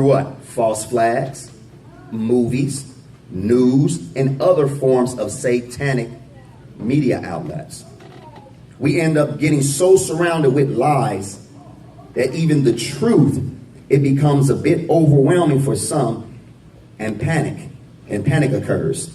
what? False flags, movies, news, and other forms of satanic media outlets. We end up getting so surrounded with lies that even the truth, it becomes a bit overwhelming for some, and panic occurs.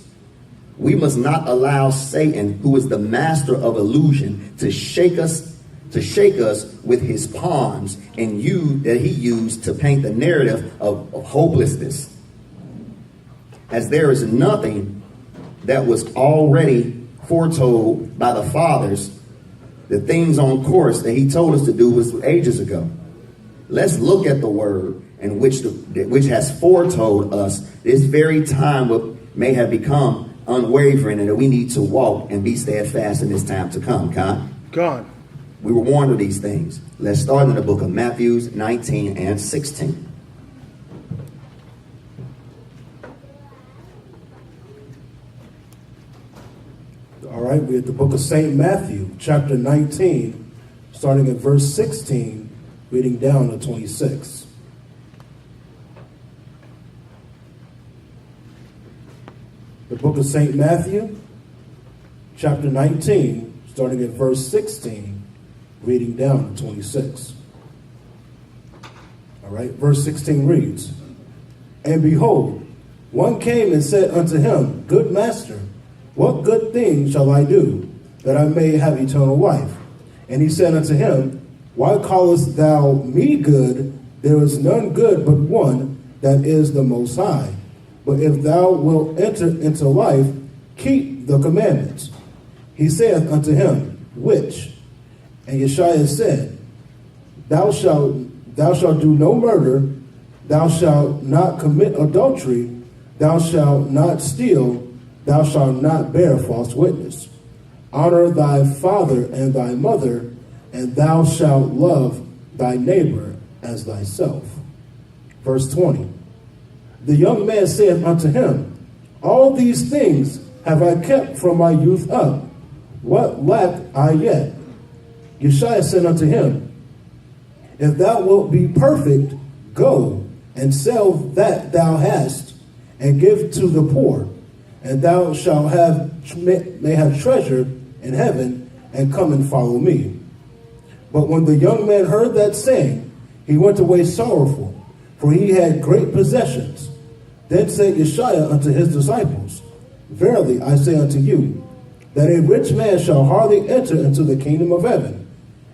We must not allow Satan, who is the master of illusion, to shake us with his pawns that he used to paint the narrative of hopelessness. As there is nothing that was already foretold by the fathers, the things on course that he told us to do was ages ago. Let's look at the word in which has foretold us this very time what may have become unwavering, and that we need to walk and be steadfast in this time to come. God. We were warned of these things. Let's start in the book of Matthew 19 and 16. All right, we're at the book of St. Matthew, chapter 19, starting at verse 16, reading down to 26. The book of St. Matthew, chapter 19, starting at verse 16, reading down to 26. All right, verse 16 reads, "And behold, one came and said unto him, Good master, what good thing shall I do, that I may have eternal life? And he said unto him, Why callest thou me good? There is none good but one, that is the Most High. But if thou wilt enter into life, keep the commandments. He saith unto him, Which? And Yachad said, Thou shalt do no murder, thou shalt not commit adultery, thou shalt not steal, thou shalt not bear false witness. Honor thy father and thy mother, and thou shalt love thy neighbor as thyself." Verse 20. The young man saith unto him, All these things have I kept from my youth up. What lack I yet? Yachad said unto him, If thou wilt be perfect, go and sell that thou hast, and give to the poor, and thou shalt may have treasure in heaven, and come and follow me. But when the young man heard that saying, he went away sorrowful, for he had great possessions. Then said Yachad unto his disciples, Verily I say unto you, that a rich man shall hardly enter into the kingdom of heaven.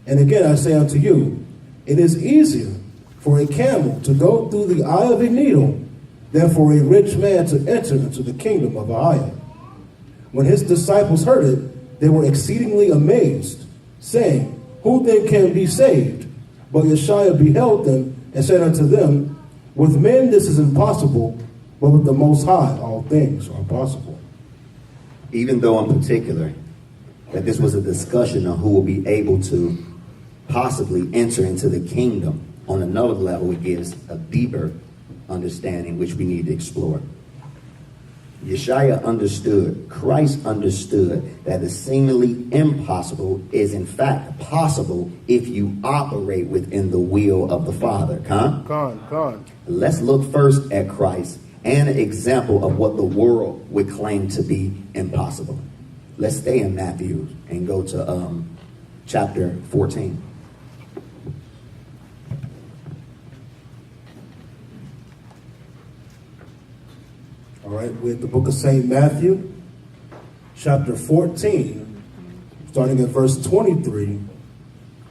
And again I say unto you, it is easier for a camel to go through the eye of a needle than for a rich man to enter into the kingdom of Ahmaak. When his disciples heard it, they were exceedingly amazed, saying, Who then can be saved? But Yachad beheld them and said unto them, With men this is impossible, but with the Most High all things are possible. Even though in particular that this was a discussion on who will be able to possibly enter into the kingdom, on another level it gives a deeper understanding which we need to explore. Yachad understood, Christ understood, that the seemingly impossible is in fact possible if you operate within the will of the Father. Let's look first at Christ and an example of what the world would claim to be impossible. Let's stay in Matthew and go to chapter 14. All right, we're at the book of St. Matthew, chapter 14, starting at verse 23,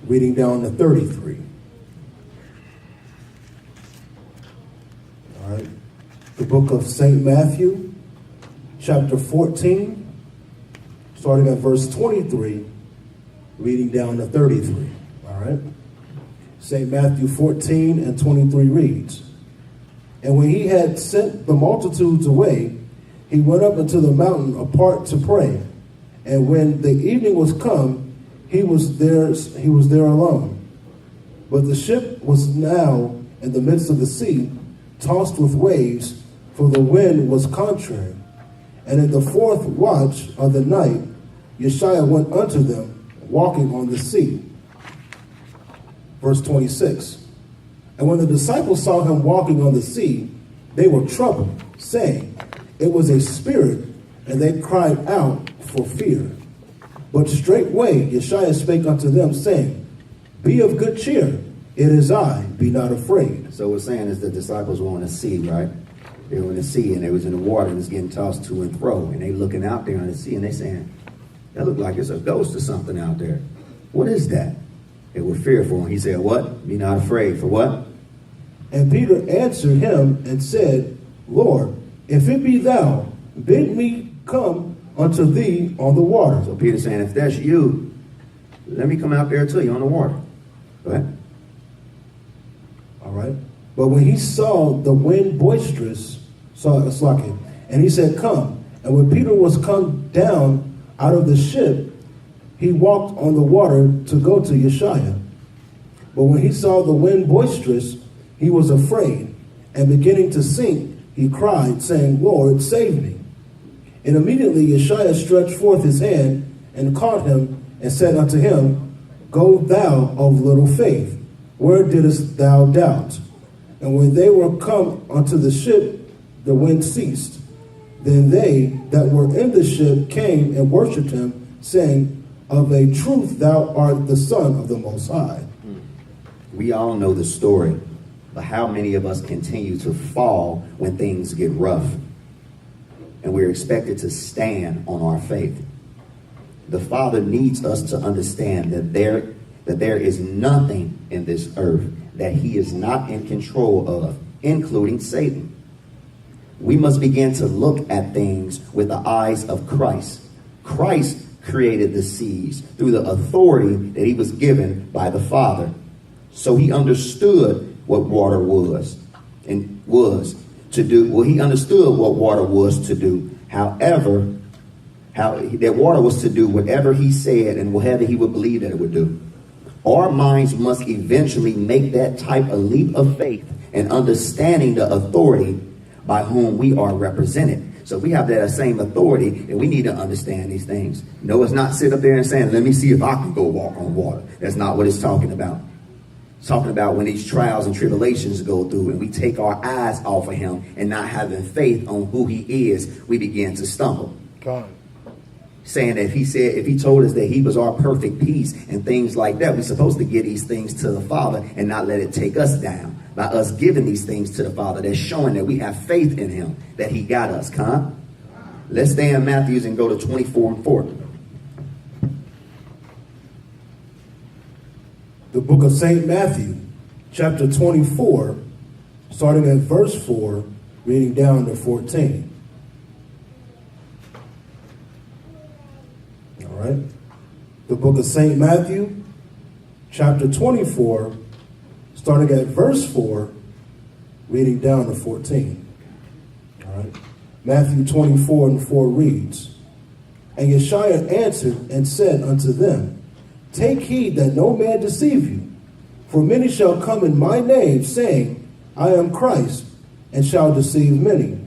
reading down to 33. All right, the book of St. Matthew, chapter 14, starting at verse 23, reading down to 33. All right, St. Matthew 14 and 23 reads, And when he had sent the multitudes away, he went up into the mountain apart to pray. And when the evening was come, he was there alone. But the ship was now in the midst of the sea, tossed with waves, for the wind was contrary. And in the fourth watch of the night, Yachad went unto them, walking on the sea. Verse 26. And when the disciples saw him walking on the sea, they were troubled, saying, It was a spirit, and they cried out for fear. But straightway Yeshua spake unto them, saying, Be of good cheer, it is I, be not afraid. So we're saying is the disciples were on the sea, right? They were in the sea, and they was in the water, and it's getting tossed to and fro. And they looking out there on the sea, and they saying, that look like it's a ghost or something out there. What is that? They were fearful. And he said, what? Be not afraid. For what? And Peter answered him and said, Lord, if it be thou, bid me come unto thee on the water. So Peter's saying, if that's you, let me come out there to you on the water. Go ahead. All right. But when he saw the wind boisterous, and he said, Come. And when Peter was come down out of the ship, he walked on the water to go to Yeshua. But when he saw the wind boisterous, he was afraid, and beginning to sink, he cried, saying, Lord, save me. And immediately Yeshua stretched forth his hand and caught him and said unto him, Go thou of little faith, where didst thou doubt? And when they were come unto the ship, the wind ceased. Then they that were in the ship came and worshipped him, saying, Of a truth thou art the Son of the Most High. We all know the story, but how many of us continue to fall when things get rough? And we're expected to stand on our faith. The Father needs us to understand that there is nothing in this earth that he is not in control of, including Satan. We must begin to look at things with the eyes of Christ. Christ created the seas through the authority that he was given by the Father. So he understood what water was and was to do. Well, he understood what water was to do. However, that water was to do whatever he said and whatever he would believe that it would do. Our minds must eventually make that type of leap of faith and understanding the authority by whom we are represented. So we have that same authority, and we need to understand these things. No, it's not sit up there and saying, let me see if I can go walk on water. That's not what it's talking about. It's talking about when these trials and tribulations go through and we take our eyes off of him and not having faith on who he is, we begin to stumble. God. Saying that if he told us that he was our perfect peace and things like that, we're supposed to give these things to the Father and not let it take us down. By us giving these things to the Father, that's showing that we have faith in him, that he got us. Let's stay in Matthew and go to 24:4. The book of St. Matthew, chapter 24, starting at verse 4, reading down to 14. All right. The book of St. Matthew, chapter 24, starting at verse 4, reading down to 14. All right. Matthew 24:4 reads, And Yeshua answered and said unto them, Take heed that no man deceive you. For many shall come in my name, saying, I am Christ, and shall deceive many.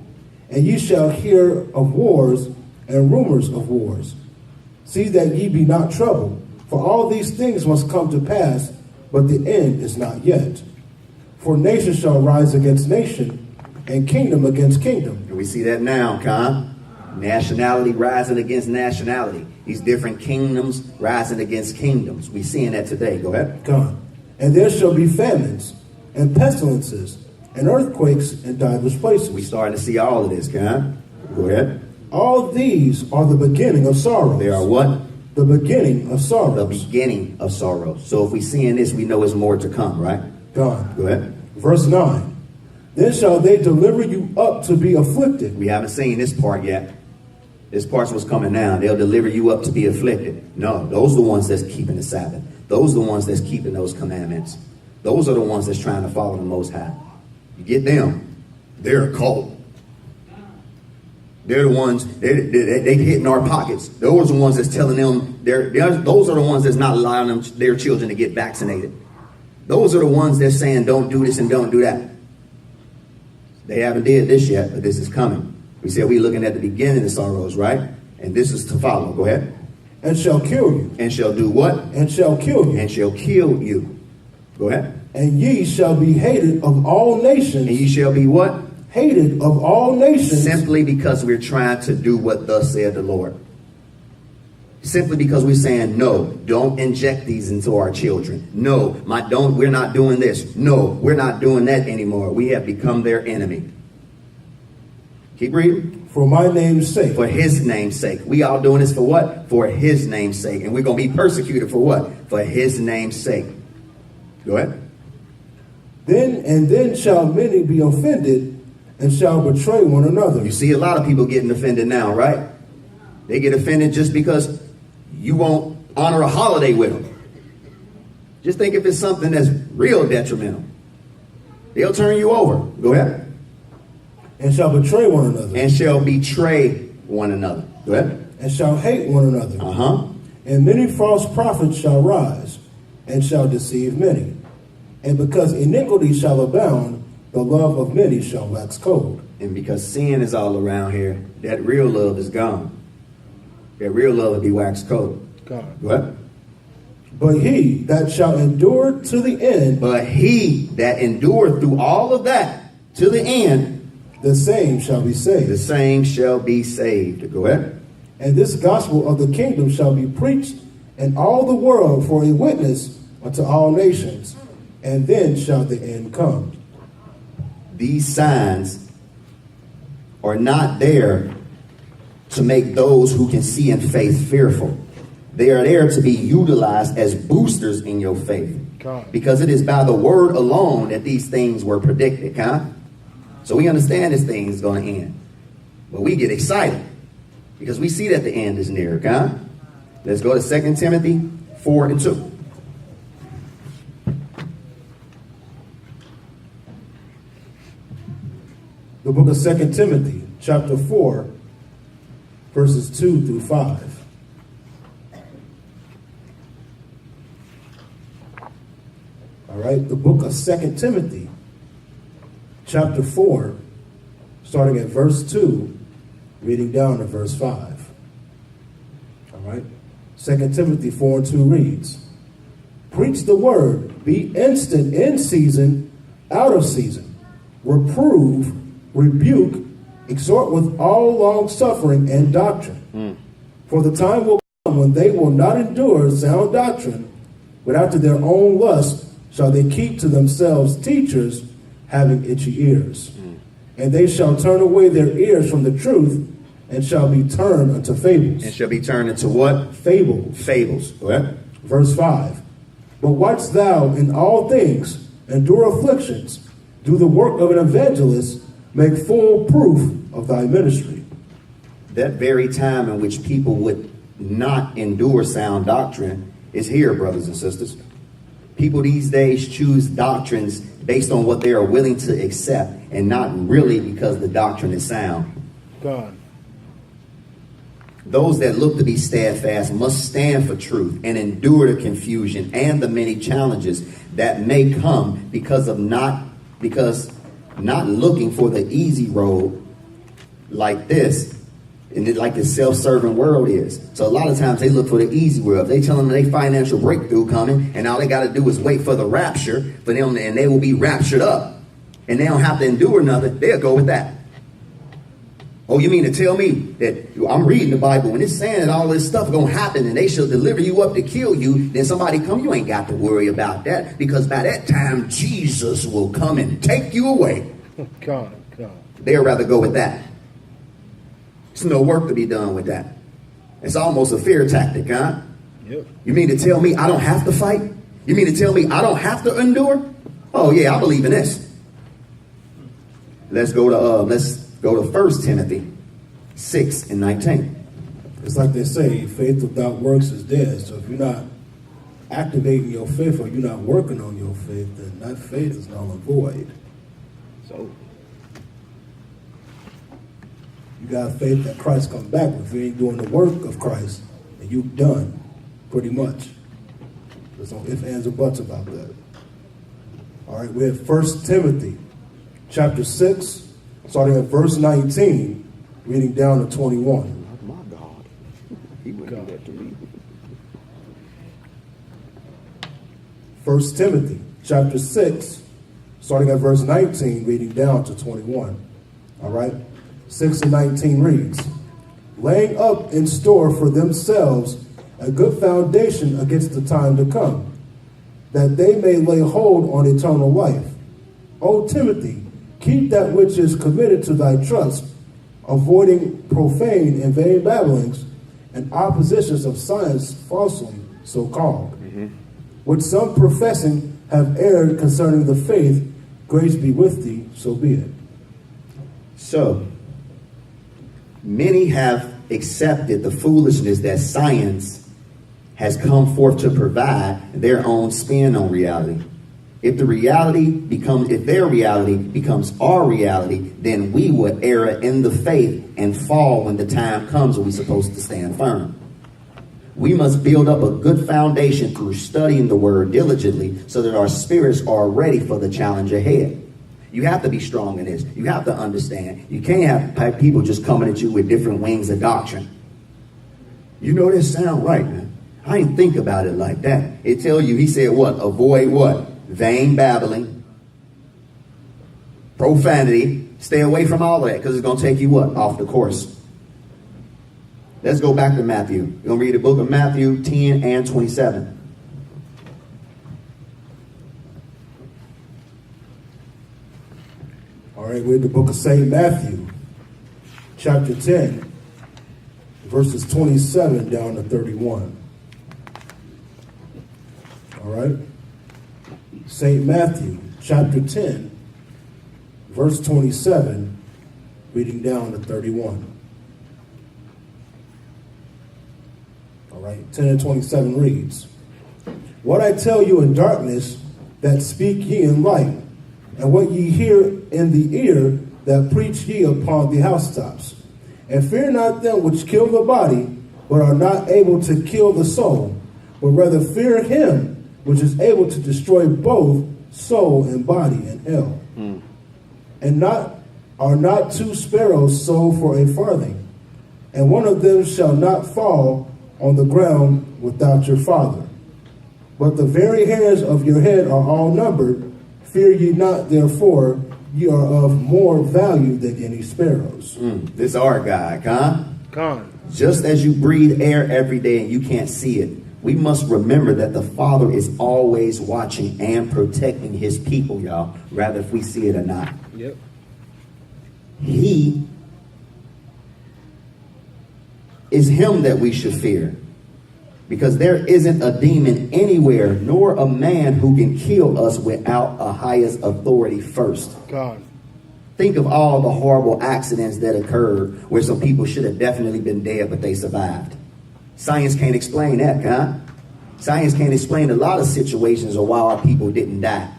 And ye shall hear of wars and rumors of wars. See that ye be not troubled, for all these things must come to pass, but the end is not yet. For nation shall rise against nation, and kingdom against kingdom. And we see that now, nationality rising against nationality. These different kingdoms rising against kingdoms. We seeing that today. Go ahead. God. And there shall be famines and pestilences and earthquakes in divers places. We starting to see all of this, Go ahead. All these are the beginning of sorrows. They are what? The beginning of sorrows. The beginning of sorrow. So if we seeing this, we know there's more to come, right? God. Go ahead. Verse 9. Then shall they deliver you up to be afflicted. We haven't seen this part yet. This part's what's coming now. They'll deliver you up to be afflicted. No, those are the ones that's keeping the Sabbath. Those are the ones that's keeping those commandments. Those are the ones that's trying to follow the Most High. You get them, they're a cult. They're the ones, they hitting our pockets. Those are the ones that's telling them, those are the ones that's not allowing them, their children to get vaccinated. Those are the ones that's saying don't do this and don't do that. They haven't did this yet, but this is coming. We said we're looking at the beginning of sorrows, right? And this is to follow. Go ahead. And shall kill you. And shall do what? And shall kill you. And shall kill you. Go ahead. And ye shall be hated of all nations. And ye shall be what? Hated of all nations. Simply because we're trying to do what thus said the Lord. Simply because we're saying, no, don't inject these into our children. No, we're not doing this. No, we're not doing that anymore. We have become their enemy. Keep reading. For my name's sake. For his name's sake. We all doing this for what? For his name's sake. And we're going to be persecuted for what? For his name's sake. Go ahead. Then shall many be offended and shall betray one another. You see a lot of people getting offended now, right? They get offended just because you won't honor a holiday with them. Just think if it's something that's real detrimental. They'll turn you over. Go ahead. And shall betray one another. And shall betray one another. Go ahead. And shall hate one another. And many false prophets shall rise and shall deceive many. And because iniquity shall abound, the love of many shall wax cold. And because sin is all around here, that real love is gone. That real love will be waxed cold. God. Go ahead. But he that shall endure to the end. But he that endured through all of that to the end. The same shall be saved. The same shall be saved. Go ahead. And this gospel of the kingdom shall be preached in all the world for a witness unto all nations. And then shall the end come. These signs are not there to make those who can see in faith fearful. They are there to be utilized as boosters in your faith. God. Because it is by the word alone that these things were predicted. So we understand this thing is going to end. But we get excited because we see that the end is near. Let's go to 2 Timothy 4:2. The book of 2 Timothy, chapter 4, verses 2 through 5. All right, the book of 2 Timothy, chapter 4, starting at verse 2, reading down to verse 5. All right, 2 Timothy 4:2 reads, Preach the word, be instant in season, out of season, reprove, rebuke, exhort with all long suffering and doctrine. For the time will come when they will not endure sound doctrine, but after their own lust shall they keep to themselves teachers having itchy ears. And they shall turn away their ears from the truth and shall be turned unto fables. And shall be turned into what? Fables. Fables. What? Verse 5. But watch thou in all things, endure afflictions, do the work of an evangelist, make full proof of thy ministry. That very time in which people would not endure sound doctrine is here, brothers and sisters. People these days choose doctrines based on what they are willing to accept and not really because the doctrine is sound. God. Those that look to be steadfast must stand for truth and endure the confusion and the many challenges that may come because not looking for the easy road like this, and like the self-serving world is. So a lot of times they look for the easy road. They tell them they financial breakthrough coming, and all they got to do is wait for the rapture for them, and they will be raptured up, and they don't have to endure nothing. They'll go with that. Oh, you mean to tell me that I'm reading the Bible and it's saying that all this stuff going to happen and they shall deliver you up to kill you? Then somebody come, you ain't got to worry about that because by that time Jesus will come and take you away. God. They'd rather go with that. There's no work to be done with that. It's almost a fear tactic, huh? Yep. You mean to tell me I don't have to fight? You mean to tell me I don't have to endure? Oh yeah, I believe in this. Let's go to 1 Timothy 6:19. It's like they say, faith without works is dead. So if you're not activating your faith or you're not working on your faith, then that faith is null and void. So you got faith that Christ comes back. If you ain't doing the work of Christ, then you've done pretty much. There's no ifs, ands, or buts about that. All right, we have 1 Timothy chapter 6, starting at verse 19, reading down to 21. My God. He wouldn't do that to me. 1 Timothy chapter 6, starting at verse 19, reading down to 21. All right? 6 and 19 reads, laying up in store for themselves a good foundation against the time to come, that they may lay hold on eternal life. O Timothy, keep that which is committed to thy trust, avoiding profane and vain babblings and oppositions of science falsely so called, which some professing have erred concerning the faith. Grace be with thee, so be it. So, many have accepted the foolishness that science has come forth to provide their own spin on reality. If their reality becomes our reality, then we would err in the faith and fall when the time comes when we're supposed to stand firm. We must build up a good foundation through studying the word diligently so that our spirits are ready for the challenge ahead. You have to be strong in this. You have to understand. You can't have people just coming at you with different wings of doctrine. You know, this sound right, man. I didn't think about it like that. It tells you, he said what? Avoid what? Vain babbling, profanity. Stay away from all of that because it's going to take you what? Off the course. Let's go back to Matthew. We're going to read the book of Matthew 10 and 27. All right, we're in the book of St. Matthew, chapter 10, verses 27 down to 31. All right? St. Matthew, chapter 10, verse 27, reading down to 31. All right, 10 and 27 reads, what I tell you in darkness, that speak ye in light, and what ye hear in the ear, that preach ye upon the housetops. And fear not them which kill the body, but are not able to kill the soul, but rather fear him which is able to destroy both soul and body in hell. And are not two sparrows sold for a farthing, and one of them shall not fall on the ground without your Father. But the very hairs of your head are all numbered. Fear ye not, therefore, ye are of more value than any sparrows. This our guy, huh? Con. Just as you breathe air every day and you can't see it, we must remember that the Father is always watching and protecting his people, y'all, rather if we see it or not. Yep. He is him that we should fear, because there isn't a demon anywhere, nor a man who can kill us without a highest authority first. God. Think of all the horrible accidents that occurred where some people should have definitely been dead, but they survived. Science can't explain that, huh? Science can't explain a lot of situations of why our people didn't die.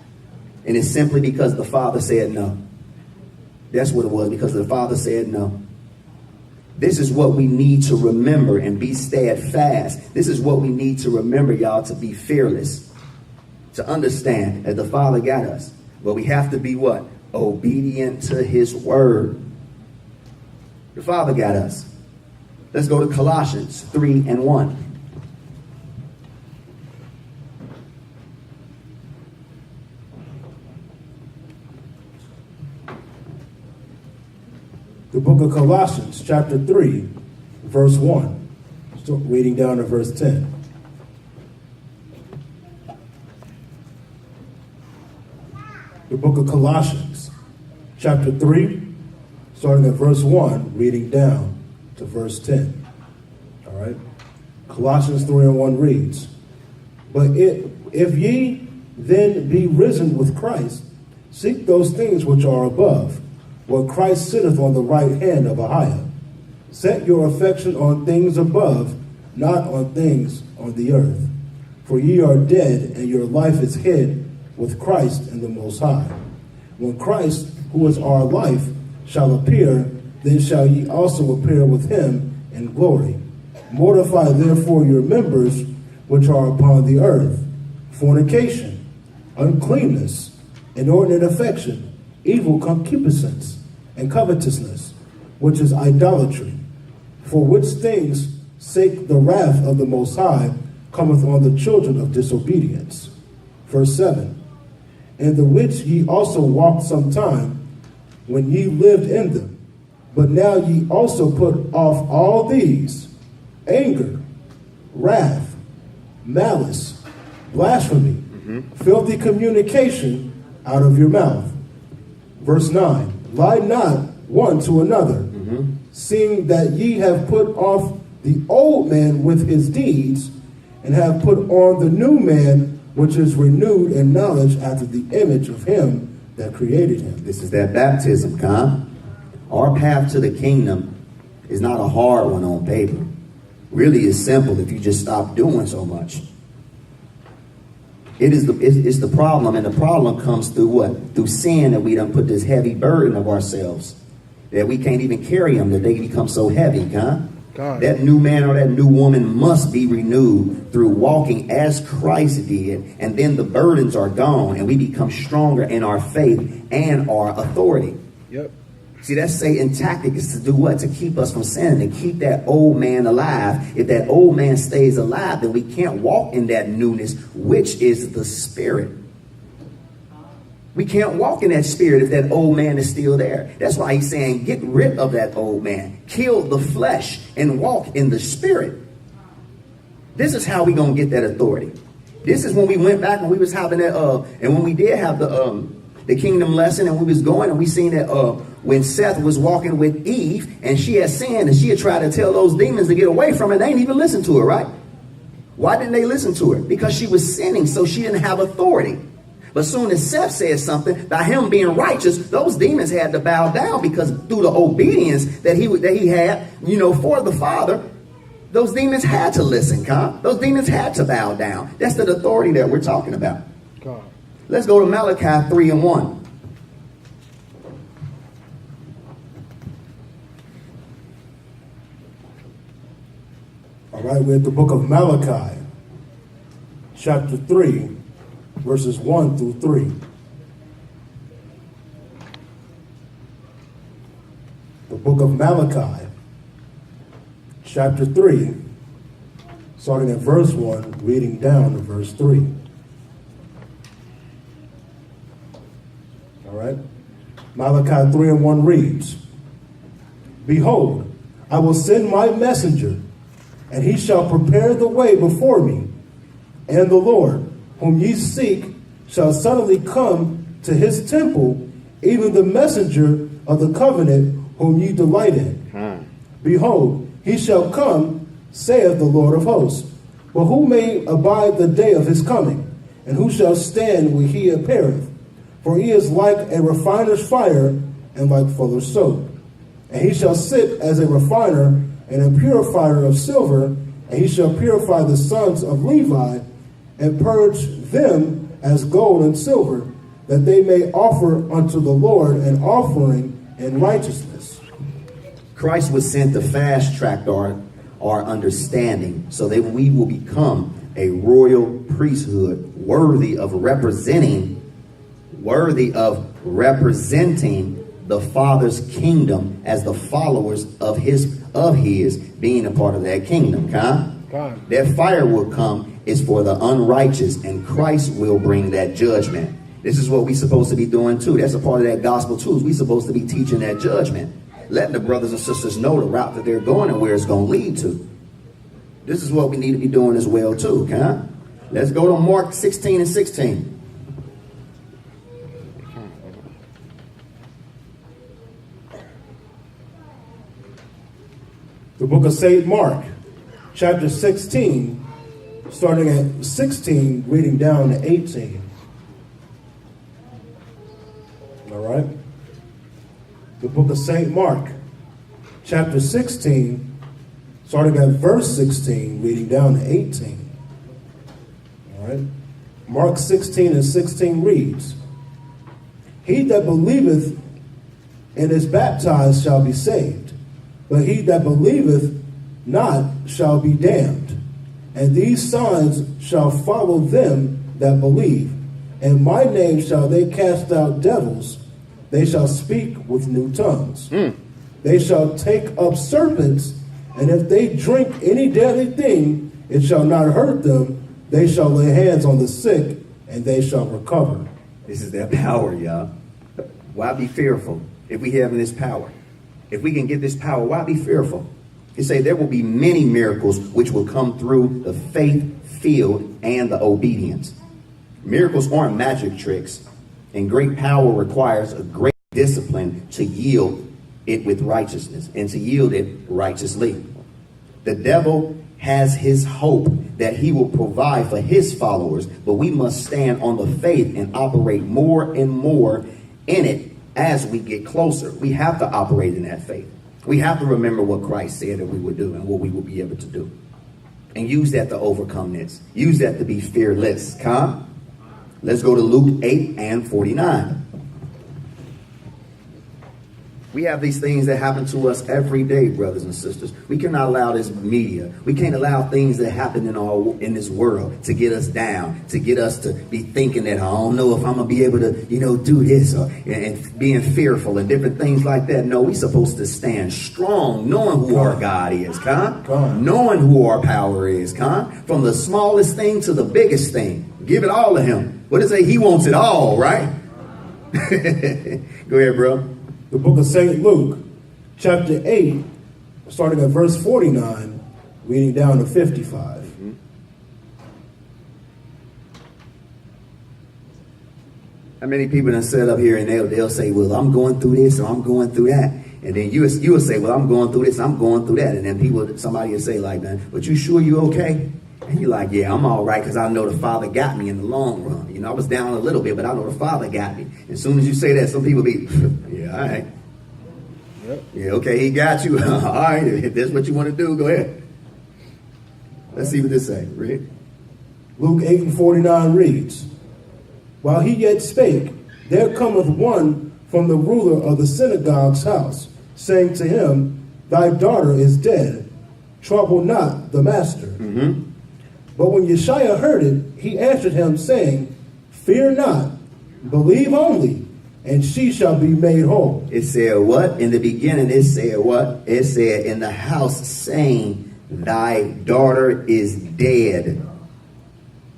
And it's simply because the Father said no. That's what it was, because the Father said no. This is what we need to remember and be steadfast. This is what we need to remember, y'all, to be fearless. To understand that the Father got us. But we have to be what? Obedient to his word. The Father got us. Let's go to Colossians 3 and 1. The book of Colossians, chapter 3, verse 1. Still reading down to verse 10. The book of Colossians, chapter 3, starting at verse 1, reading down to verse 10. All right? Colossians 3 and 1 reads, but if ye then be risen with Christ, seek those things which are above, where Christ sitteth on the right hand of Ahmaak. Set your affection on things above, not on things on the earth. For ye are dead, and your life is hid with Christ in the Most High. When Christ, who is our life, shall appear, then shall ye also appear with him in glory. Mortify therefore your members which are upon the earth, fornication, uncleanness, inordinate affection, evil concupiscence, and covetousness, which is idolatry, for which things sake the wrath of the Most High cometh on the children of disobedience. Verse 7, in the which ye also walked sometime, when ye lived in them. But now ye also put off all these: anger, wrath, malice, blasphemy, filthy communication out of your mouth. Verse 9, lie not one to another, seeing that ye have put off the old man with his deeds, and have put on the new man, which is renewed in knowledge after the image of him that created him. This is that baptism, Con. Our path to the kingdom is not a hard one on paper. Really, it's simple if you just stop doing so much. It's the problem, and the problem comes through what? Through sin, that we done put this heavy burden of ourselves, that we can't even carry them, that they become so heavy, God. That new man or that new woman must be renewed through walking as Christ did, and then the burdens are gone, and we become stronger in our faith and our authority. Yep. See, that's Satan's tactic, is to do what? To keep us from sinning, to keep that old man alive. If that old man stays alive, then we can't walk in that newness, which is the Spirit. We can't walk in that Spirit if that old man is still there. That's why he's saying, get rid of that old man. Kill the flesh and walk in the Spirit. This is how we going to get that authority. This is when we went back and we was having that, and when we did have the kingdom lesson, and we was going, and we seen that when Seth was walking with Eve, and she had sinned, and she had tried to tell those demons to get away from her, they didn't even listen to her, right? Why didn't they listen to her? Because she was sinning, so she didn't have authority. But soon as Seth said something, by him being righteous, those demons had to bow down, because through the obedience that he had, for the Father, those demons had to listen, those demons had to bow down. That's the authority that we're talking about. God. Let's go to Malachi 3:1. All right, we're at the book of Malachi, chapter 3, verses 1 through 3. The book of Malachi, chapter 3, starting at verse 1, reading down to verse 3. All right? Malachi 3:1 reads, Behold, I will send my messenger, and he shall prepare the way before me. And the Lord, whom ye seek, shall suddenly come to his temple, even the messenger of the covenant whom ye delight in. Behold, he shall come, saith the Lord of hosts. But who may abide the day of his coming? And who shall stand when he appeareth? For he is like a refiner's fire, and like fuller's soap. And he shall sit as a refiner and a purifier of silver, and he shall purify the sons of Levi, and purge them as gold and silver, that they may offer unto the Lord an offering in righteousness. Christ was sent to fast track our understanding, so that we will become a royal priesthood, worthy of representing the Father's kingdom as the followers of his being a part of that kingdom. That fire will come is for the unrighteous, and Christ will bring that judgment. This is what we're supposed to be doing too. That's a part of that gospel too. We're supposed to be teaching that judgment, letting the brothers and sisters know the route that they're going and where it's going to lead to. This is what we need to be doing as well too. Let's go to Mark 16:16. The book of St. Mark, chapter 16, starting at 16, reading down to 18. All right? The book of St. Mark, chapter 16, starting at verse 16, reading down to 18. All right? Mark 16:16 reads, He that believeth and is baptized shall be saved, but he that believeth not shall be damned. And these signs shall follow them that believe. In my name shall they cast out devils. They shall speak with new tongues. They shall take up serpents, and if they drink any deadly thing, it shall not hurt them. They shall lay hands on the sick, and they shall recover. This is that power, y'all. Why be fearful if we have this power? If we can get this power, why be fearful? He say there will be many miracles which will come through the faith-filled and the obedience. Miracles aren't magic tricks, and great power requires a great discipline to yield it with righteousness and to yield it righteously. The devil has his hope that he will provide for his followers, but we must stand on the faith and operate more and more in it as we get closer. We have to operate in that faith. We have to remember what Christ said that we would do and what we will be able to do. And use that to overcome this. Use that to be fearless. Come. Let's go to Luke 8 and 49. We have these things that happen to us every day, brothers and sisters. We cannot allow this media. We can't allow things that happen in this world to get us down, to get us to be thinking that I don't know if I'm going to be able to, do this and being fearful and different things like that. No, we're supposed to stand strong, knowing who our God is, knowing who our power is, from the smallest thing to the biggest thing. Give it all to him. What does it say? He wants it all, right? Go ahead, bro. The book of St. Luke, chapter 8, starting at verse 49, reading down to 55. Mm-hmm. How many people have said up here and they'll say, well, I'm going through this or I'm going through that. And then you will say, well, I'm going through this, I'm going through that. And then somebody will say like that, but you sure you okay? And you're like, yeah, I'm all right because I know the Father got me in the long run. I was down a little bit, but I know the Father got me. As soon as you say that, some people be, yeah, all right. Yep. Yeah, okay, he got you. All right, if that's what you want to do, go ahead. Let's see what this say. Read. Luke 8 and 49 reads, while he yet spake, there cometh one from the ruler of the synagogue's house, saying to him, thy daughter is dead. Trouble not the master. Mm-hmm. But when Yeshua heard it, he answered him, saying, fear not, believe only, and she shall be made whole. It said what? In the beginning, it said what? It said in the house saying, thy daughter is dead.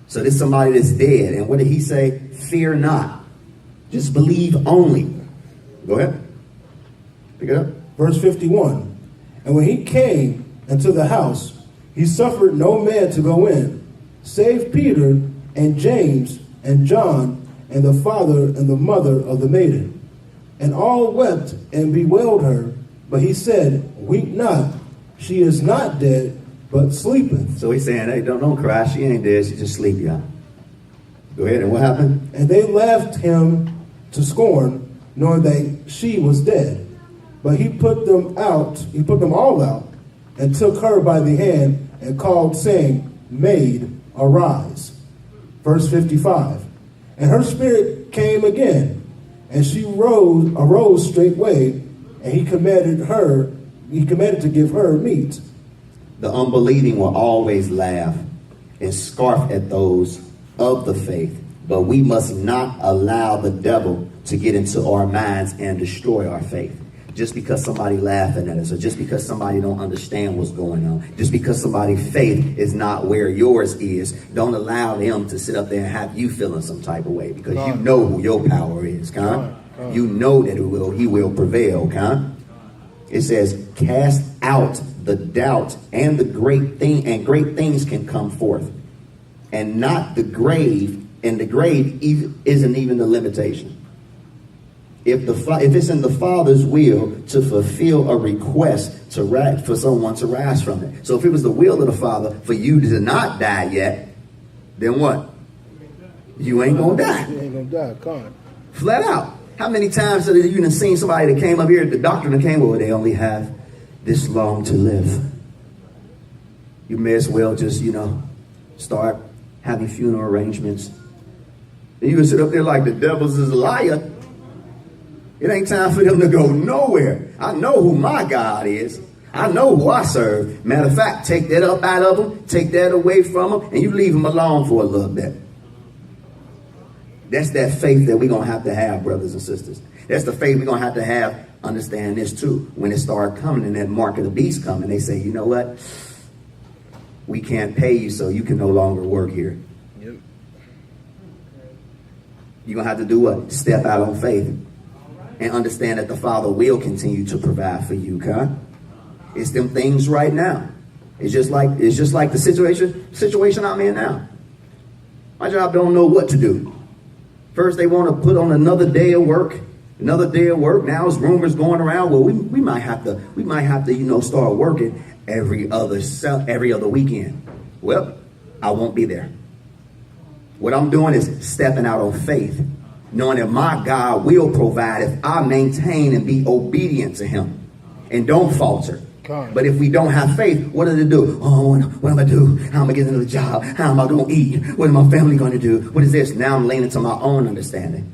So this is somebody that's dead. And what did he say? Fear not. Just believe only. Go ahead. Pick it up. Verse 51. And when he came into the house, he suffered no man to go in, save Peter and James and John and the father and the mother of the maiden. And all wept and bewailed her. But he said, weep not. She is not dead, but sleepeth. So he's saying, hey, don't cry. She ain't dead. She's just sleepy. Go ahead. And what happened? And they laughed him to scorn, knowing that she was dead. But he put them all out, and took her by the hand and called, saying, Maid, arise. Verse 55. And her spirit came again, and she arose straightway, and he commanded to give her meat. The unbelieving will always laugh and scoff at those of the faith, but we must not allow the devil to get into our minds and destroy our faith. Just because somebody laughing at us, or just because somebody don't understand what's going on, just because somebody's faith is not where yours is, don't allow them to sit up there and have you feeling some type of way, because you know who your power is, You know that he will prevail, It says, cast out the doubt and the great things can come forth, and not the grave, and the grave isn't even the limitation. If it's in the Father's will to fulfill a request for someone to rise from it. So if it was the will of the Father for you to not die yet, then what? You ain't gonna die. You ain't gonna die, God. Flat out. How many times have you seen somebody that came up here, the doctor that came over, they only have this long to live? You may as well just, start having funeral arrangements. And you can sit up there like the devil's is a liar. It ain't time for them to go nowhere. I know who my God is. I know who I serve. Matter of fact, take that up out of them, take that away from them, and you leave them alone for a little bit. That's that faith that we're going to have, brothers and sisters. That's the faith we're going to have. Understand this too. When it starts coming and that mark of the beast coming, they say, you know what? We can't pay you, so you can no longer work here. Yep. You're going to have to do what? Step out on faith and understand that the Father will continue to provide for you, okay? It's them things right now. It's just like the situation I'm in now. My job don't know what to do. First, they want to put on another day of work. Now it's rumors going around. Well, we might have to, start working every other weekend. Well, I won't be there. What I'm doing is stepping out on faith, knowing that my God will provide if I maintain and be obedient to him and don't falter. But if we don't have faith, what does it do? Oh, what am I do? How am I getting another job? How am I going to eat? What is my family going to do? What is this? Now I'm leaning to my own understanding.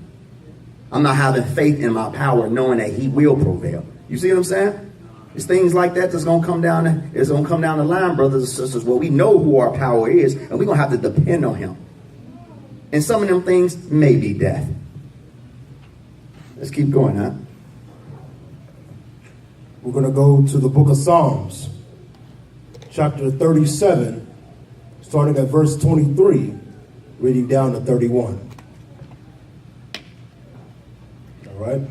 I'm not having faith in my power, knowing that he will prevail. You see what I'm saying? It's things like that that's going to come down. It's going to come down the line, brothers and sisters, where we know who our power is, and we're going to have to depend on him. And some of them things may be death. Let's keep going, huh? We're going to go to the book of Psalms, chapter 37, starting at verse 23, reading down to 31. All right?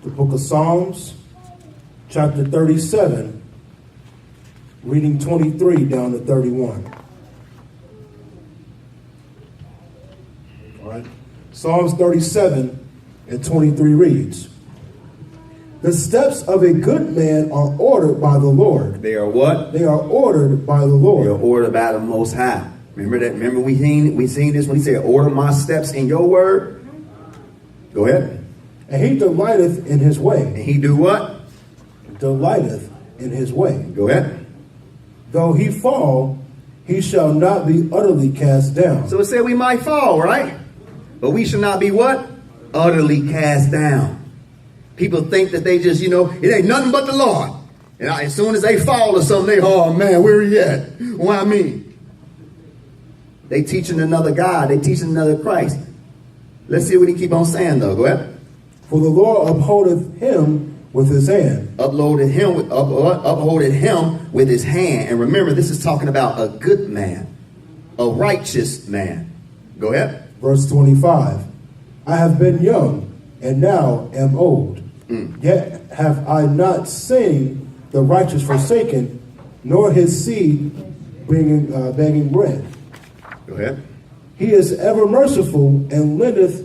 The book of Psalms, chapter 37, reading 23 down to 31. All right? Psalms 37 and 23 reads, "The steps of a good man are ordered by the Lord." They are what? They are ordered by the Lord. They are ordered by the Most High. Remember that? Remember we seen this when he said, "Order my steps in your word." Go ahead. "And he delighteth in his way." And he do what? Delighteth in his way. Go ahead. "Though he fall, he shall not be utterly cast down." So it said we might fall, right? But we should not be what? Utterly cast down. People think that they just, it ain't nothing but the Lord. And as soon as they fall or something, oh man, where he at? Why me? They teaching another God. They teaching another Christ. Let's see what he keep on saying though. Go ahead. "For the Lord upholdeth him with his hand." Upholded him with his hand. And remember, this is talking about a good man, a righteous man. Go ahead. Verse 25. "I have been young and now am old. Yet have I not seen the righteous forsaken, nor his seed begging bread. Go ahead. He is ever merciful and lendeth,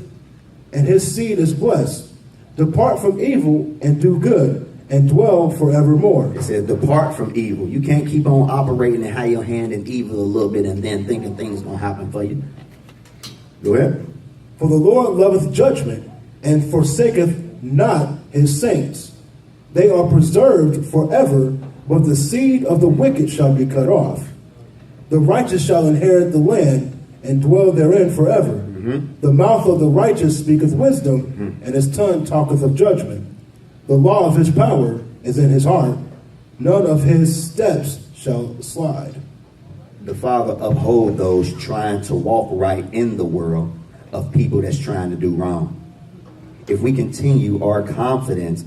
and his seed is blessed. Depart from evil and do good, and dwell forevermore." It says, depart from evil. You can't keep on operating and have your hand in evil a little bit and then thinking things going to happen for you. Go ahead. "For the Lord loveth judgment, and forsaketh not his saints. They are preserved forever, but the seed of the wicked shall be cut off. The righteous shall inherit the land, and dwell therein forever. The mouth of the righteous speaketh wisdom, and his tongue talketh of judgment. The law of his power is in his heart. None of his steps shall slide." The Father uphold those trying to walk right in the world of people that's trying to do wrong. If we keep our confidence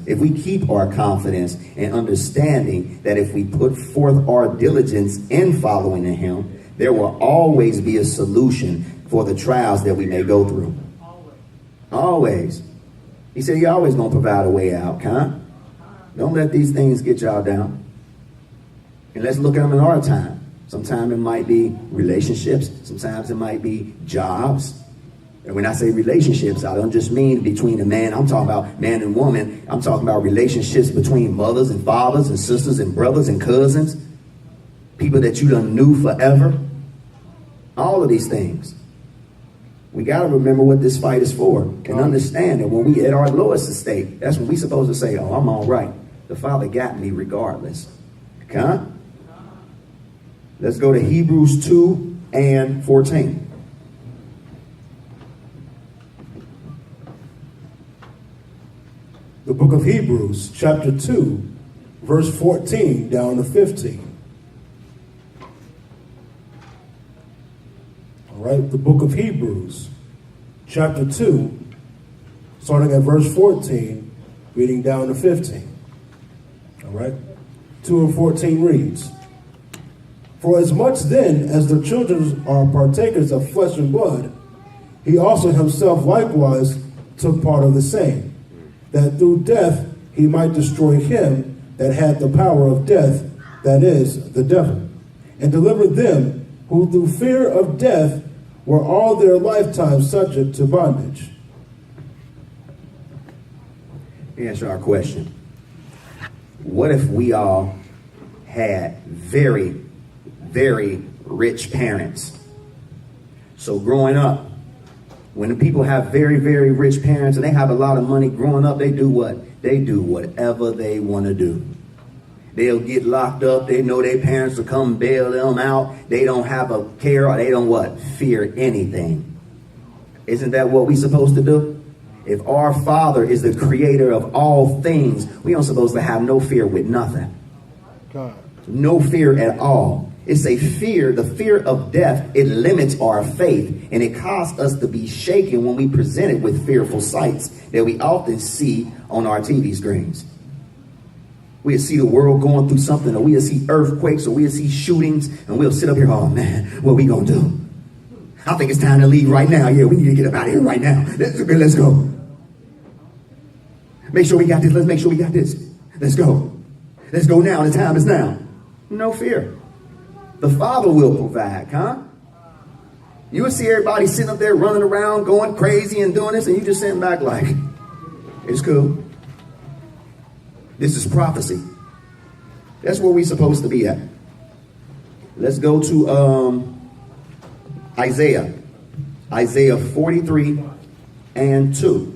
and understanding that if we put forth our diligence in following him, there will always be a solution for the trials that we may go through. Always. He said he always going to provide a way out, huh? Don't let these things get y'all down. And let's look at them in our time. Sometimes it might be relationships. Sometimes it might be jobs. And when I say relationships, I don't just mean between a man. I'm talking about man and woman. I'm talking about relationships between mothers and fathers and sisters and brothers and cousins. People that you done knew forever. All of these things. We got to remember what this fight is for and understand that when we at our lowest estate, that's when we supposed to say, oh, I'm all right. The Father got me regardless. Okay? Let's go to Hebrews 2 and 14. The book of Hebrews, chapter 2, verse 14 down to 15. All right, the book of Hebrews, chapter 2, starting at verse 14, reading down to 15. All right, 2 and 14 reads, "For as much then as the children are partakers of flesh and blood, He also himself likewise took part of the same, that through death he might destroy him that had the power of death, that is, the devil, and deliver them who through fear of death were all their lifetime subject to bondage. Answer our question. What if we all had very, very rich parents? So growing up, when the people have very, very rich parents and they have a lot of money, growing up, they do what? They do whatever they want to do. They'll get locked up. They know their parents will come bail them out. They don't have a care, or they don't what? Fear anything. Isn't that what we're supposed to do? If our Father is the creator of all things, we aren't supposed to have no fear with nothing. God. No fear at all. It's a fear, the fear of death. It limits our faith, and it causes us to be shaken when we presented with fearful sights that we often see on our TV screens. We'll see the world going through something, or we'll see earthquakes, or we'll see shootings, and we'll sit up here, oh man, what we gonna do? I think it's time to leave right now. Yeah, we need to get up out of here right now. Let's go. Make sure we got this. Let's make sure we got this. Let's go. Let's go now. The time is now. No fear. The Father will provide, huh? You will see everybody sitting up there running around, going crazy and doing this, and you just sitting back like, it's cool. This is prophecy. That's where we're supposed to be at. Let's go to Isaiah. Isaiah 43 and 2.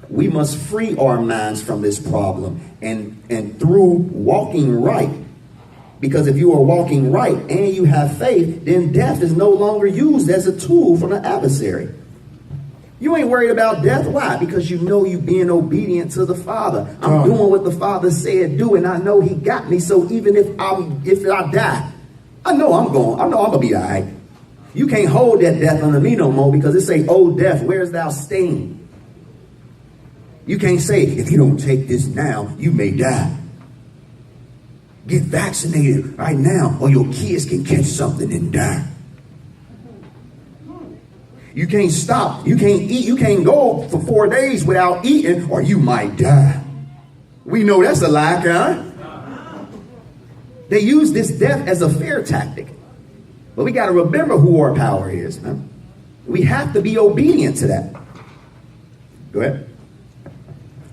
We must free our minds from this problem and through walking right. Because if you are walking right and you have faith, then death is no longer used as a tool from the adversary. You ain't worried about death. Why? Because you know you being obedient to the Father. I'm doing what the Father said do, and I know he got me. So even if I die, I know I'm gonna be all right. You can't hold that death under me no more, because it say, "Oh death, where's thou sting?" You can't say, if you don't take this now, you may die. Get vaccinated right now, or your kids can catch something and die. You can't stop. You can't eat. You can't go for 4 days without eating, or you might die. We know that's a lie, huh? They use this death as a fear tactic. But we got to remember who our power is. Huh? We have to be obedient to that. Go ahead.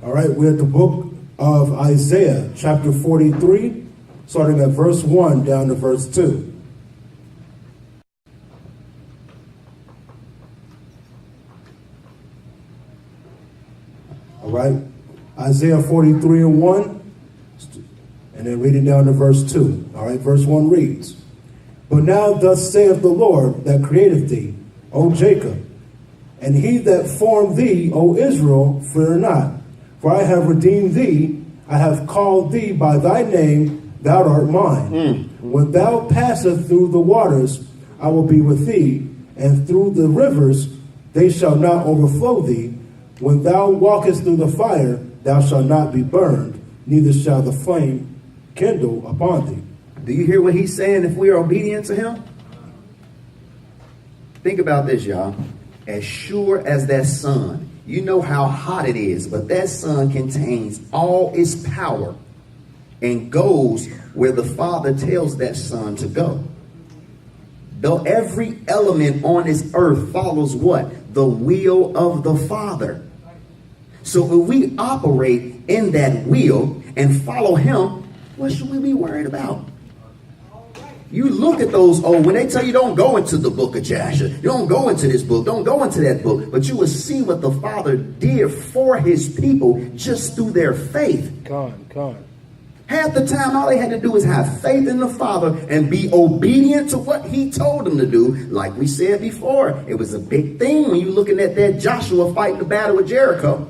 All right, we're at the book of Isaiah, chapter 43, starting at verse 1 down to verse 2. All right, Isaiah 43 and 1, and then reading down to verse 2. All right, verse 1 reads, "But now thus saith the Lord that created thee, O Jacob, and he that formed thee, O Israel, fear not. For I have redeemed thee, I have called thee by thy name, thou art mine. When thou passest through the waters, I will be with thee, and through the rivers, they shall not overflow thee. When thou walkest through the fire, thou shalt not be burned, neither shall the flame kindle upon thee." Do you hear what he's saying if we are obedient to him? Think about this, y'all. As sure as that sun, you know how hot it is, but that sun contains all its power and goes where the Father tells that sun to go. Though every element on this earth follows what? The will of the Father. So if we operate in that will and follow him, what should we be worried about? You look at those, when they tell you don't go into the book of Joshua, you don't go into this book, don't go into that book, but you will see what the Father did for his people just through their faith. Half the time, all they had to do is have faith in the Father and be obedient to what he told them to do. Like we said before, it was a big thing when you're looking at that Joshua fighting the battle of Jericho.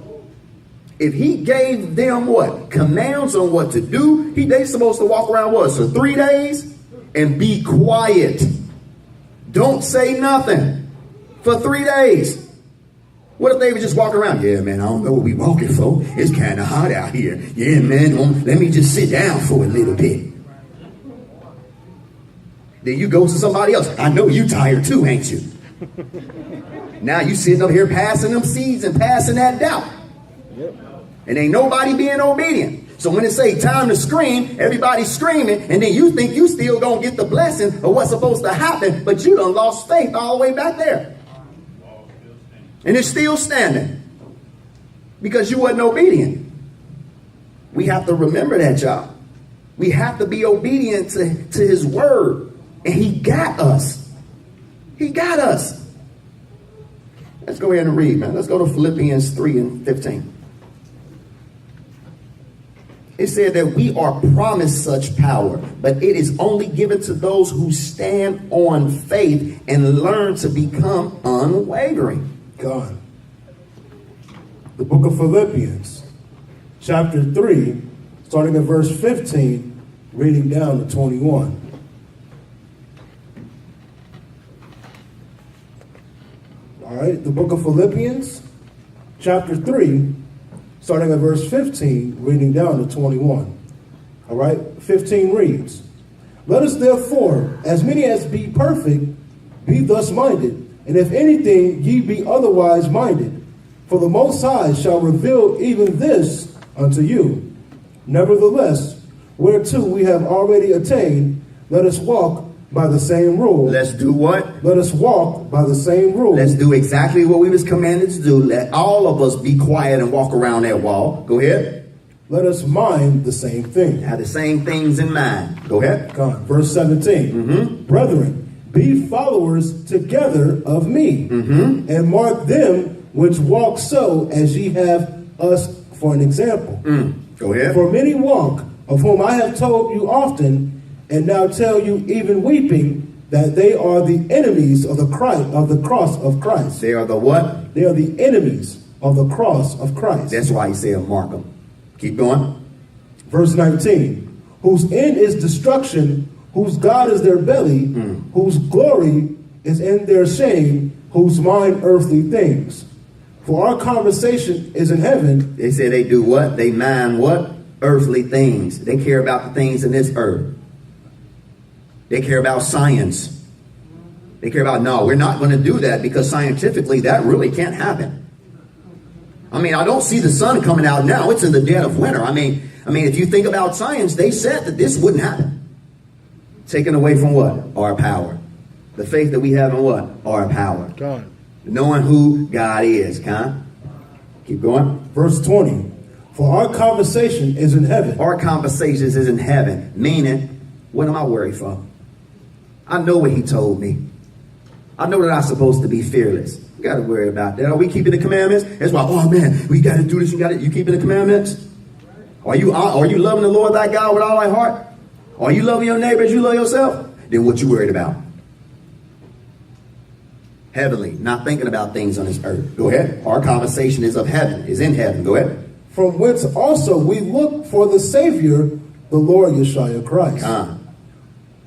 If he gave them what? Commands on what to do, they supposed to walk around what? So 3 days? And be quiet. Don't say nothing for 3 days. What if they were just walking around? Yeah, man, I don't know what we walking for. It's kind of hot out here. Yeah, man, let me just sit down for a little bit. Then you go to somebody else. I know you tired too, ain't you? Now you sitting up here passing them seeds and passing that doubt. Yep. And ain't nobody being obedient. So when it say time to scream, everybody's screaming, and then you think you still gonna get the blessing of what's supposed to happen, but you done lost faith all the way back there. And it's still standing because you wasn't obedient. We have to remember that, y'all. We have to be obedient to his word. And he got us. He got us. Let's go ahead and read, man. Let's go to Philippians 3:15. It said that we are promised such power, but it is only given to those who stand on faith and learn to become unwavering. God. The book of Philippians, chapter 3, starting at verse 15, reading down to 21. All right, the book of Philippians, chapter 3, starting at verse 15, reading down to 21. All right, 15 reads, "Let us therefore, as many as be perfect, be thus minded, and if anything ye be otherwise minded, for the Most High shall reveal even this unto you. Nevertheless, whereto we have already attained, let us walk by the same rule." Let's do what? Let us walk by the same rule. Let's do exactly what we was commanded to do. Let all of us be quiet and walk around that wall. Go ahead. Let us mind the same thing. Have the same things in mind. Go ahead. Come on, verse 17. Brethren, be followers together of me, and mark them which walk so as ye have us for an example. Go ahead. For many walk, of whom I have told you often, and now tell you even weeping, that they are the enemies of the cross of Christ. They are the what? They are the enemies of the cross of Christ. That's why he said mark them. Keep going. Verse 19. Whose end is destruction, whose God is their belly, whose glory is in their shame, whose mind earthly things. For our conversation is in heaven. They say they do what? They mind what? Earthly things. They care about the things in this earth. They care about science. They care about, no, we're not going to do that because scientifically that really can't happen. I mean, I don't see the sun coming out now. It's in the dead of winter. I mean, if you think about science, they said that this wouldn't happen. Taken away from what? Our power. The faith that we have in what? Our power. God. Knowing who God is, huh? Keep going. Verse 20. For our conversation is in heaven. Our conversations is in heaven. Meaning, what am I worried for? I know what he told me. I know that I'm supposed to be fearless. You got to worry about that. Are we keeping the commandments? That's why, oh man, we got to do this. You keeping the commandments? Are you loving the Lord thy God with all thy heart? Are you loving your neighbor as you love yourself? Then what you worried about? Heavenly, not thinking about things on this earth. Go ahead. Our conversation is of heaven, is in heaven. Go ahead. From whence also we look for the Savior, the Lord Yeshua Christ.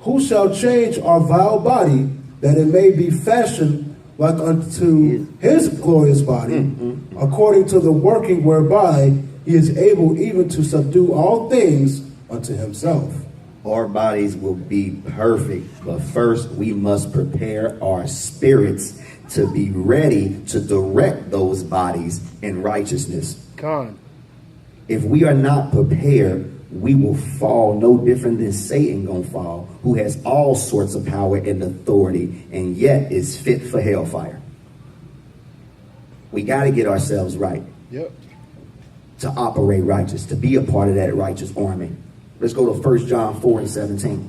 Who shall change our vile body, that it may be fashioned like unto his glorious body, according to the working whereby he is able even to subdue all things unto himself. Our bodies will be perfect, but first we must prepare our spirits to be ready to direct those bodies in righteousness. God. If we are not prepared, we will fall no different than Satan gonna fall, who has all sorts of power and authority and yet is fit for hellfire. We got to get ourselves right. Yep. To operate righteous, to be a part of that righteous army. Let's go to 1 John 4:17.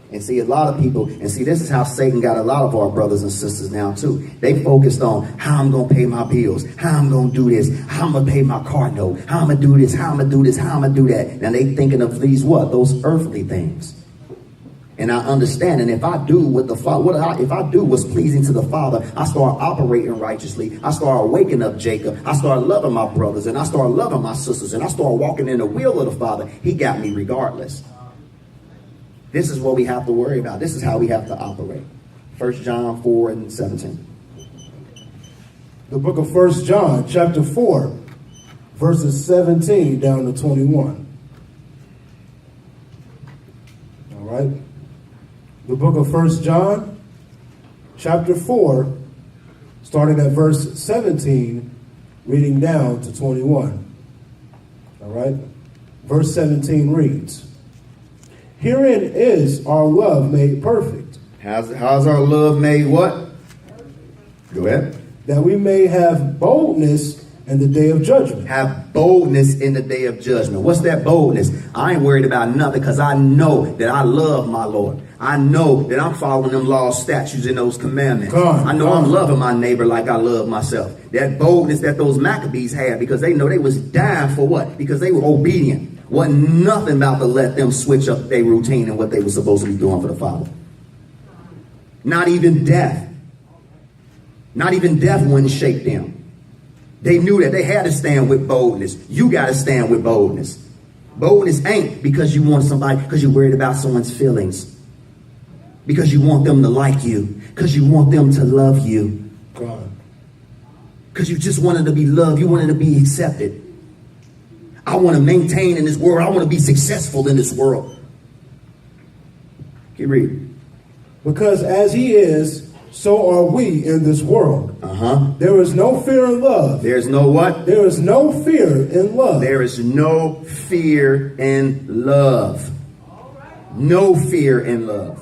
And see, a lot of people, and see, this is how Satan got a lot of our brothers and sisters now too. They focused on how I'm going to pay my bills, how I'm going to do this, how I'm going to pay my car note, how I'm going to do this, how I'm going to do this, how I'm going to do that. Now they thinking of these what? Those earthly things. And I understand, and if I do what if I do what's pleasing to the Father, I start operating righteously. I start waking up Jacob. I start loving my brothers, and I start loving my sisters, and I start walking in the will of the Father. He got me regardless. This is what we have to worry about. This is how we have to operate. 1 John 4:17. The book of 1 John, chapter 4, verses 17 down to 21. All right. The book of 1 John, chapter 4, starting at verse 17, reading down to 21. All right? Verse 17 reads, "Herein is our love made perfect." How's our love made what? Go ahead. "That we may have boldness in the day of judgment." Have boldness in the day of judgment. What's that boldness? I ain't worried about nothing because I know that I love my Lord. I know that I'm following them laws, statutes, and those commandments. I know I'm loving my neighbor like I love myself. That boldness that those Maccabees had, because they know they was dying for what? Because they were obedient. Wasn't nothing about to let them switch up their routine and what they were supposed to be doing for the Father. Not even death. Not even death wouldn't shake them. They knew that they had to stand with boldness. You got to stand with boldness. Boldness ain't because you want somebody, because you're worried about someone's feelings. Because you want them to like you. Because you want them to love you. Because you just wanted to be loved. You wanted to be accepted. I want to maintain in this world. I want to be successful in this world. Keep reading. "Because as he is, so are we in this world. There is no fear in love." There's no what? There is no fear in love. There is no fear in love. No fear in love.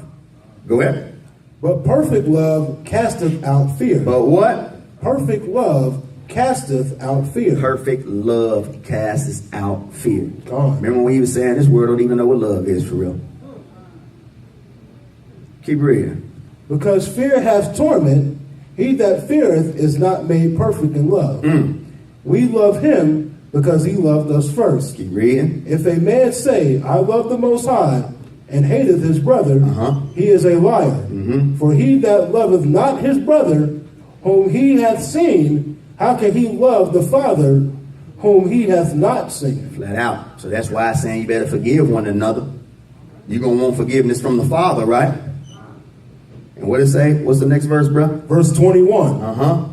Go ahead. "But perfect love casteth out fear." But what? Perfect love casteth out fear. Perfect love casteth out fear. God. Remember when he was saying this world don't even know what love is for real? Keep reading. "Because fear hath torment, he that feareth is not made perfect in love. We love him because he loved us first. Keep reading. If a man say, I love the Most High, and hateth his brother, he is a liar. For he that loveth not his brother, whom he hath seen, how can he love the Father, whom he hath not seen?" Flat out. So that's why I'm saying you better forgive one another. You're going to want forgiveness from the Father, right? And what it say? What's the next verse, bro? Verse 21.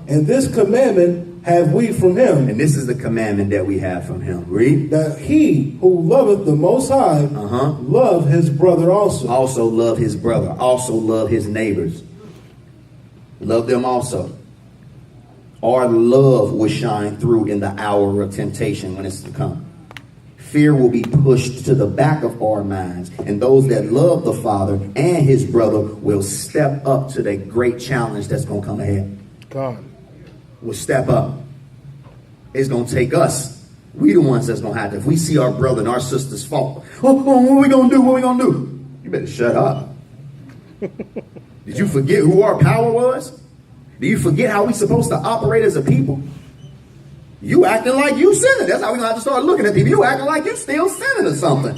"And this commandment have we from him." And this is the commandment that we have from him. Read. "That he who loveth the Most High love his brother also." Also love his brother. Also love his neighbors. Love them also. Our love will shine through in the hour of temptation when it's to come. Fear will be pushed to the back of our minds. And those that love the Father and his brother will step up to the great challenge that's going to come ahead. God. Will step up. It's going to take us. We the ones that's going to have to. If we see our brother and our sisters fall, what are we going to do? What are we going to do? You better shut up. Did you forget who our power was? Do you forget how we supposed to operate as a people? You acting like you sinning. That's how we're going to have to start looking at people. You acting like you still sinning or something.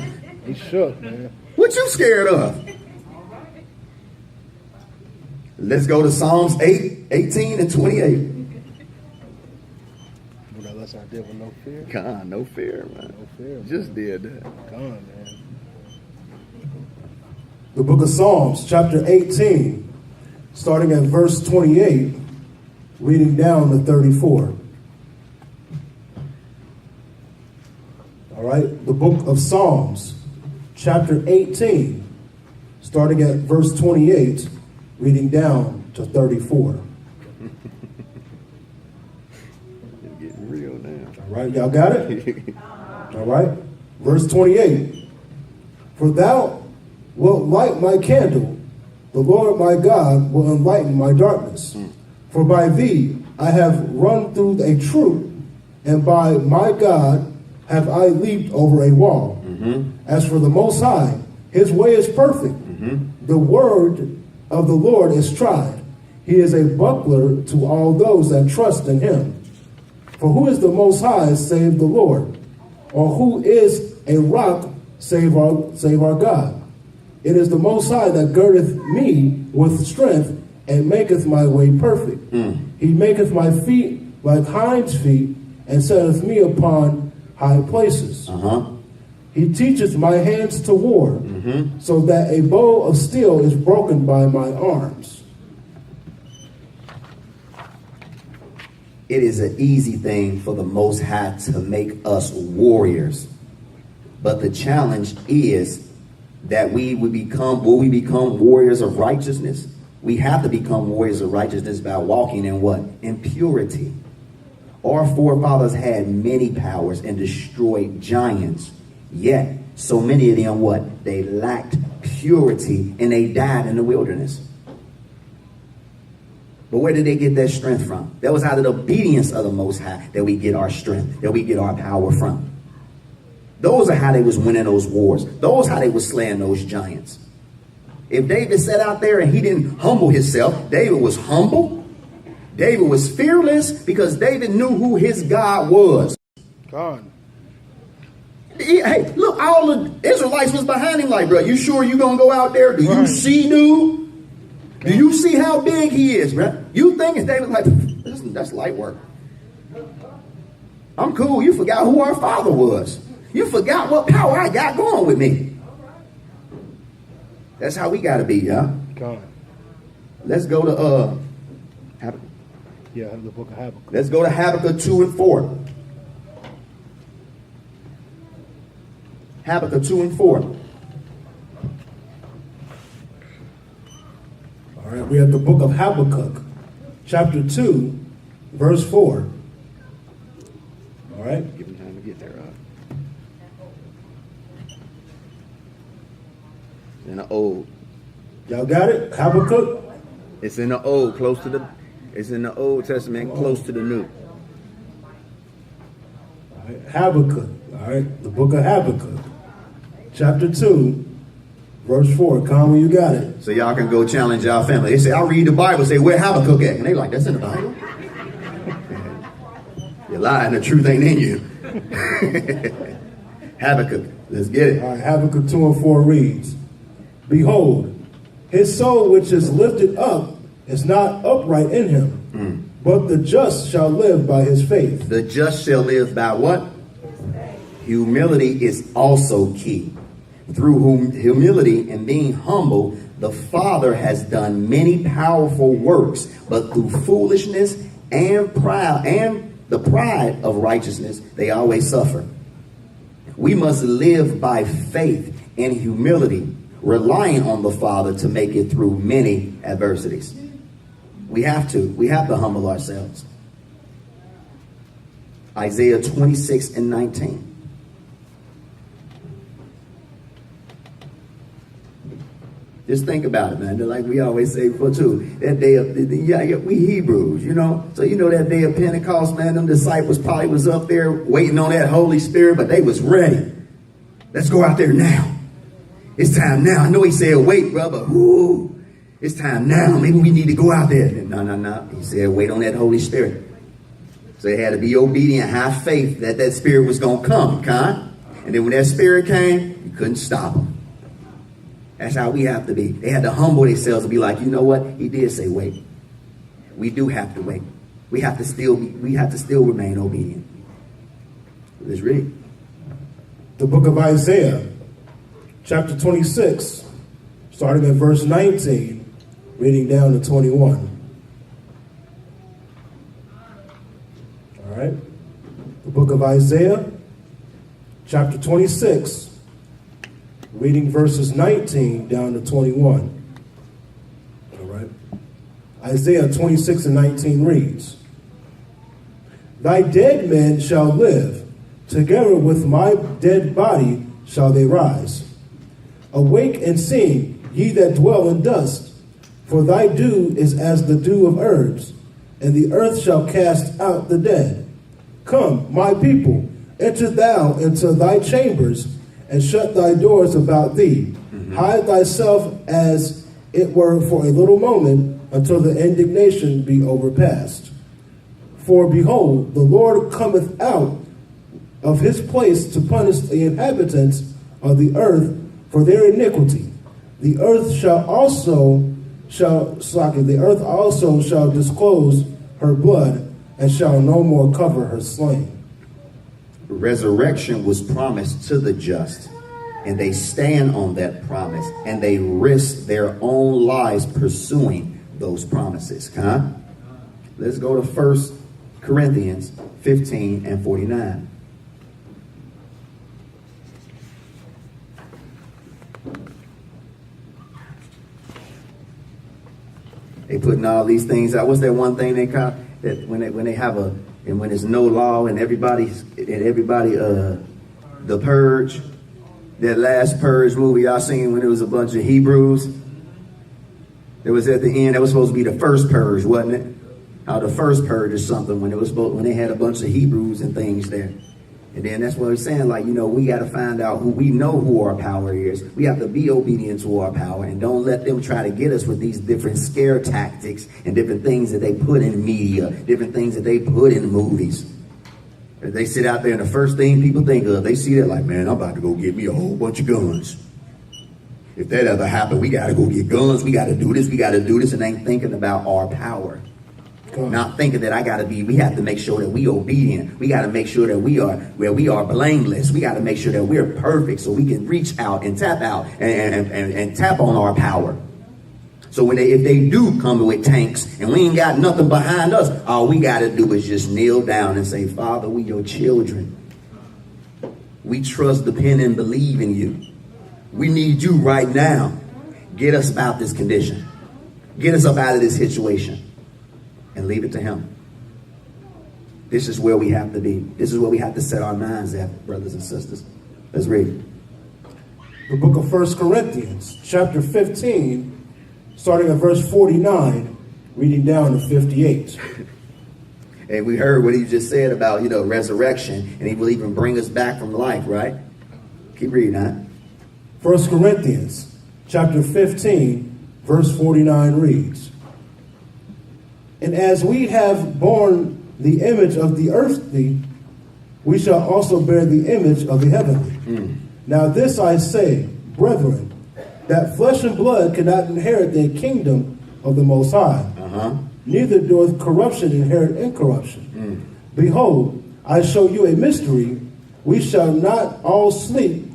He shook, man. What you scared of? Let's go to Psalms 18 and 28. Unless I did with no fear. God, no fear, man. No fear. Just did that. God, man. The book of Psalms, chapter 18, starting at verse 28, reading down to 34. All right, the book of Psalms, chapter 18, starting at verse 28, reading down to 34. It's getting real now. All right, y'all got it? All right, verse 28. "For thou wilt light my candle, the Lord my God will enlighten my darkness. For by thee I have run through a troop, and by my God have I leaped over a wall. As for the Most High, his way is perfect. The word of the Lord is tried. He is a buckler to all those that trust in him. For who is the Most High save the Lord? Or who is a rock save our God? It is the Most High that girdeth me with strength and maketh my way perfect. He maketh my feet like hinds' feet and setteth me upon high places. He teacheth my hands to war, so that a bow of steel is broken by my arms. It is an easy thing for the Most High to make us warriors. But the challenge is that will we become warriors of righteousness? We have to become warriors of righteousness by walking in what? In purity. Our forefathers had many powers and destroyed giants. Yet, so many of them, what? They lacked purity and they died in the wilderness. But where did they get that strength from? That was out of the obedience of the Most High that we get our strength, that we get our power from. Those are how they was winning those wars. Those how they was slaying those giants. If David sat out there and he didn't humble himself, David was humble. David was fearless because David knew who his God was. God. Hey, look, all the Israelites was behind him like, bro, you sure you gonna go out there? Do you see, dude? Do you see how big he is, bro? You think David like, that's light work. I'm cool. You forgot who our father was. You forgot what power I got going with me. That's how we got to be, y'all. God. Let's go to Habakkuk. Yeah, the book of Habakkuk. Let's go to Habakkuk 2 and 4. Habakkuk 2 and 4. All right, we're at the book of Habakkuk, chapter 2, verse 4. All right. Give him time to get there. In the old. Y'all got it? Habakkuk? It's in the old, close to the. It's in the Old Testament, close to the New. All right, Habakkuk. All right, the book of Habakkuk, chapter 2, verse 4. Conway, you got it. So y'all can go challenge y'all family. They say, I'll read the Bible. Say, where Habakkuk at? And they like, that's in the Bible. You're lying. The truth ain't in you. Habakkuk. Let's get it. All right, Habakkuk 2 and 4 reads, Behold, his soul which is lifted up is not upright in him, but the just shall live by his faith. The just shall live by what? Humility is also key. Through whom humility and being humble, the Father has done many powerful works, but through foolishness and pride and the pride of righteousness, they always suffer. We must live by faith and humility, relying on the Father to make it through many adversities. We have to humble ourselves. Isaiah 26 and 19. Just think about it, man. Like we always say before too, that day of, we Hebrews, you know. So you know that day of Pentecost, man, them disciples probably was up there waiting on that Holy Spirit, but they was ready. Let's go out there now. It's time now. I know he said, wait, brother. Ooh, it's time now. Maybe we need to go out there. No. He said, wait on that Holy Spirit. So they had to be obedient, have faith that Spirit was going to come, And then when that Spirit came, you couldn't stop him. That's how we have to be. They had to humble themselves and be like, you know what? He did say wait. We do have to wait. We have to still remain obedient. Let's read. The book of Isaiah, chapter 26, starting at verse 19, reading down to 21. All right. The book of Isaiah, chapter 26, reading verses 19 down to 21. All right. Isaiah 26 and 19 reads, Thy dead men shall live, together with my dead body shall they rise. Awake and sing, ye that dwell in dust, for thy dew is as the dew of herbs, and the earth shall cast out the dead. Come, my people, enter thou into thy chambers, and shut thy doors about thee. Hide thyself as it were for a little moment, until the indignation be overpast. For behold, the Lord cometh out of his place to punish the inhabitants of the earth for their iniquity. The earth also shall disclose her blood, and shall no more cover her slain. Resurrection was promised to the just, and they stand on that promise, and they risk their own lives pursuing those promises. Let's go to 1 Corinthians 15 and 49. They putting all these things out. What's that one thing they call that when they have and when there's no law and everybody the Purge, that last Purge movie y'all seen when it was a bunch of Hebrews. It was at the end. That was supposed to be the first Purge, wasn't it? The first Purge or something when they had a bunch of Hebrews and things there. And then that's what we're saying, like, we got to find out who our power is. We have to be obedient to our power and don't let them try to get us with these different scare tactics and different things that they put in media, different things that they put in movies. They sit out there and the first thing people think of, they see that like, man, I'm about to go get me a whole bunch of guns. If that ever happened, we got to go get guns. We got to do this. We got to do this. And ain't thinking about our power. Not thinking that we have to make sure that we obedient. We got to make sure that we are blameless. We got to make sure that we're perfect so we can reach out and tap out and tap on our power. So if they do come with tanks and we ain't got nothing behind us, all we got to do is just kneel down and say, Father, we your children. We trust, depend, and believe in you. We need you right now. Get us out this condition. Get us up out of this situation. And leave it to him. This is where we have to be. This is where we have to set our minds at, brothers and sisters. Let's read. The book of 1 Corinthians, chapter 15, starting at verse 49, reading down to 58. And we heard what he just said about, resurrection, and he will even bring us back from life, right? Keep reading, huh? 1 Corinthians, chapter 15, verse 49 reads, and as we have borne the image of the earthly, we shall also bear the image of the heavenly. Now this I say, brethren, that flesh and blood cannot inherit the kingdom of the Most High. Neither doeth corruption inherit incorruption. Behold, I show you a mystery. We shall not all sleep,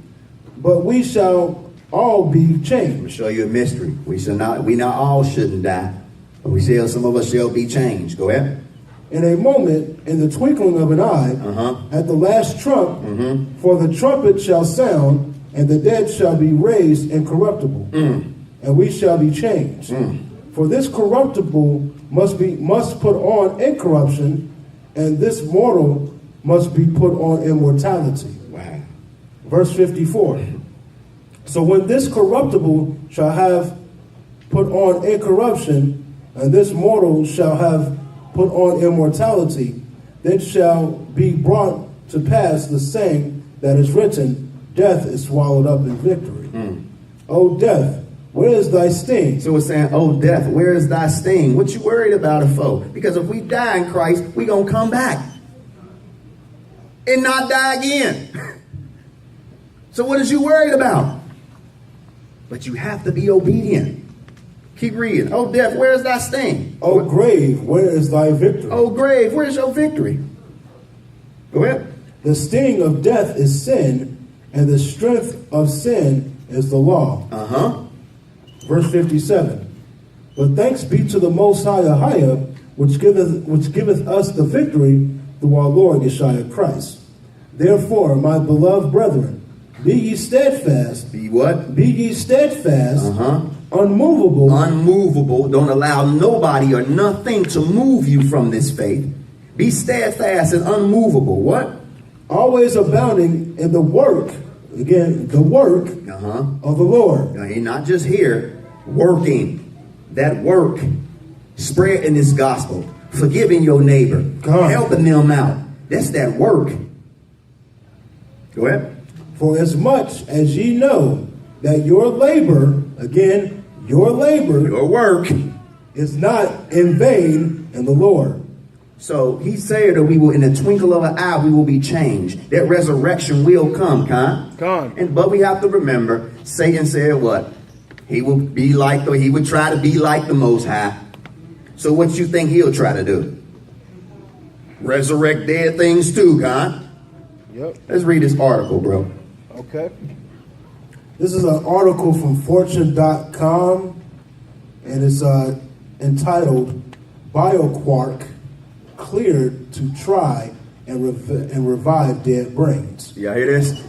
but we shall all be changed. I'll show you a mystery. We not all shouldn't die. But some of us shall be changed. Go ahead. In a moment, in the twinkling of an eye, at the last trump, for the trumpet shall sound, and the dead shall be raised incorruptible, and we shall be changed. For this corruptible must put on incorruption, and this mortal must be put on immortality. Wow. Verse 54. So when this corruptible shall have put on incorruption, and this mortal shall have put on immortality, then shall be brought to pass the saying that is written, death is swallowed up in victory. O death, where is thy sting? So it's saying, oh death, where is thy sting? What you worried about it for? Because if we die in Christ, we going to come back and not die again. So what is you worried about? But you have to be obedient. Keep reading. Oh, death, where is thy sting? O grave, where is thy victory? Oh, grave, where is your victory? Go ahead. The sting of death is sin, and the strength of sin is the law. Verse 57. But thanks be to the Most High, which giveth us the victory through our Lord Yeshua Christ. Therefore, my beloved brethren, be ye steadfast. Be what? Be ye steadfast. Unmovable. Unmovable. Don't allow nobody or nothing to move you from this faith. Be steadfast and unmovable. What? Always abounding in the work. Again, the work of the Lord. Now, you're not just here working. That work. Spreading this gospel. Forgiving your neighbor. Helping them out. That's that work. Go ahead. For as much as ye know that your labor, again, your labor, your work, is not in vain in the Lord. So he said that we will, in the twinkle of an eye, we will be changed. That resurrection will come, but we have to remember, Satan said what? He would try to be like the Most High. So what you think he'll try to do? Resurrect dead things too, Yep. Let's read this article, bro. Okay. This is an article from Fortune.com, and it's entitled BioQuark Cleared to Try and Revive Dead Brains. Y'all hear this?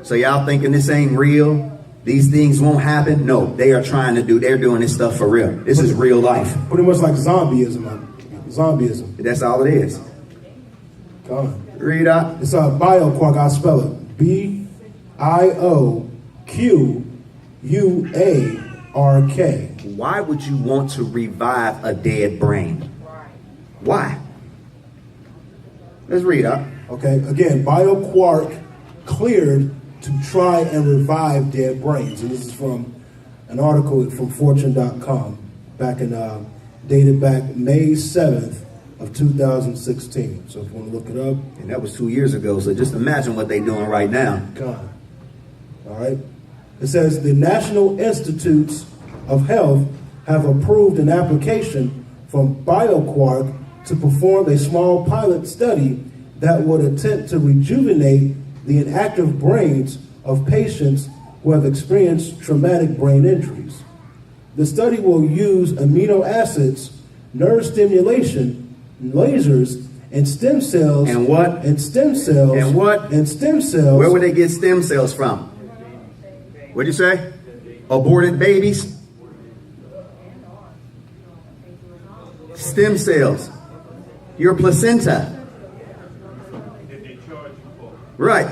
So y'all thinking this ain't real? these things won't happen. No, they're doing this stuff for real. This is real life. Pretty much like zombieism. Zombieism. That's all it is. Come on. Read up. It's a BioQuark. I'll spell it. BioQuark. Why would you want to revive a dead brain? Why? Let's read up. Okay, again, BioQuark cleared to try and revive dead brains. And this is from an article from Fortune.com dated back May 7th of 2016. So if you want to look it up. And that was 2 years ago, so just imagine what they're doing right now. God. All right. It says the National Institutes of Health have approved an application from BioQuark to perform a small pilot study that would attempt to rejuvenate the inactive brains of patients who have experienced traumatic brain injuries. The study will use amino acids, nerve stimulation, lasers, and stem cells. And what? And stem cells. And what? And stem cells. Where would they get stem cells from? What'd you say? Aborted babies? Stem cells. Your placenta. Right.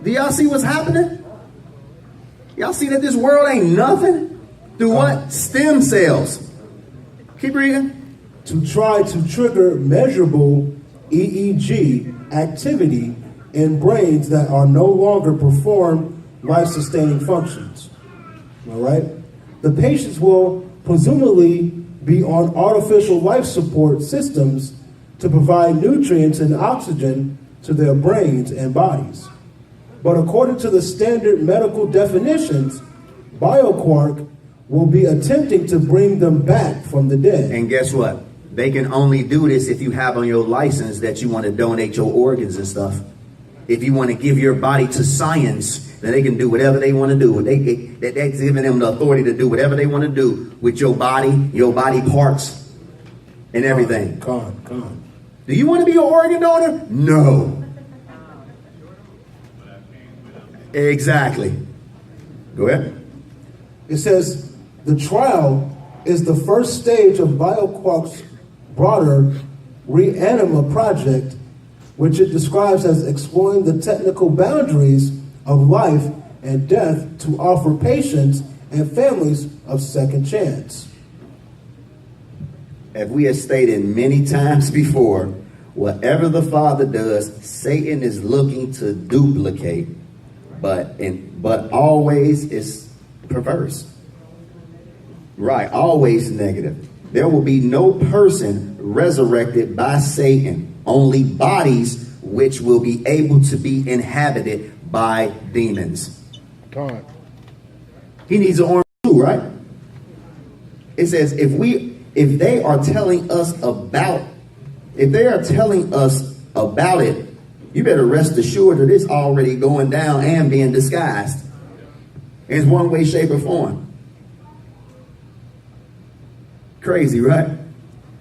Do y'all see what's happening? Y'all see that this world ain't nothing? Through what? Stem cells. Keep reading. To try to trigger measurable EEG activity in brains that are no longer perform life-sustaining functions. All right? The patients will presumably be on artificial life support systems to provide nutrients and oxygen to their brains and bodies. But according to the standard medical definitions, BioQuark will be attempting to bring them back from the dead. And guess what? They can only do this if you have on your license that you want to donate your organs and stuff. If you want to give your body to science, then they can do whatever they want to do. That's giving them the authority to do whatever they want to do with your body parts, and everything. Come on. Do you want to be an organ donor? No. Exactly. Go ahead. It says the trial is the first stage of BioQuark's broader Reanima project, which it describes as exploring the technical boundaries of life and death to offer patients and families a second chance. As we have stated many times before, whatever the Father does, Satan is looking to duplicate, but always is perverse. Right, always negative. There will be no person resurrected by Satan, only bodies which will be able to be inhabited by demons. God. He needs an arm too, right? It says if they are telling us about it, you better rest assured that it's already going down and being disguised in one way, shape, or form. Crazy, right?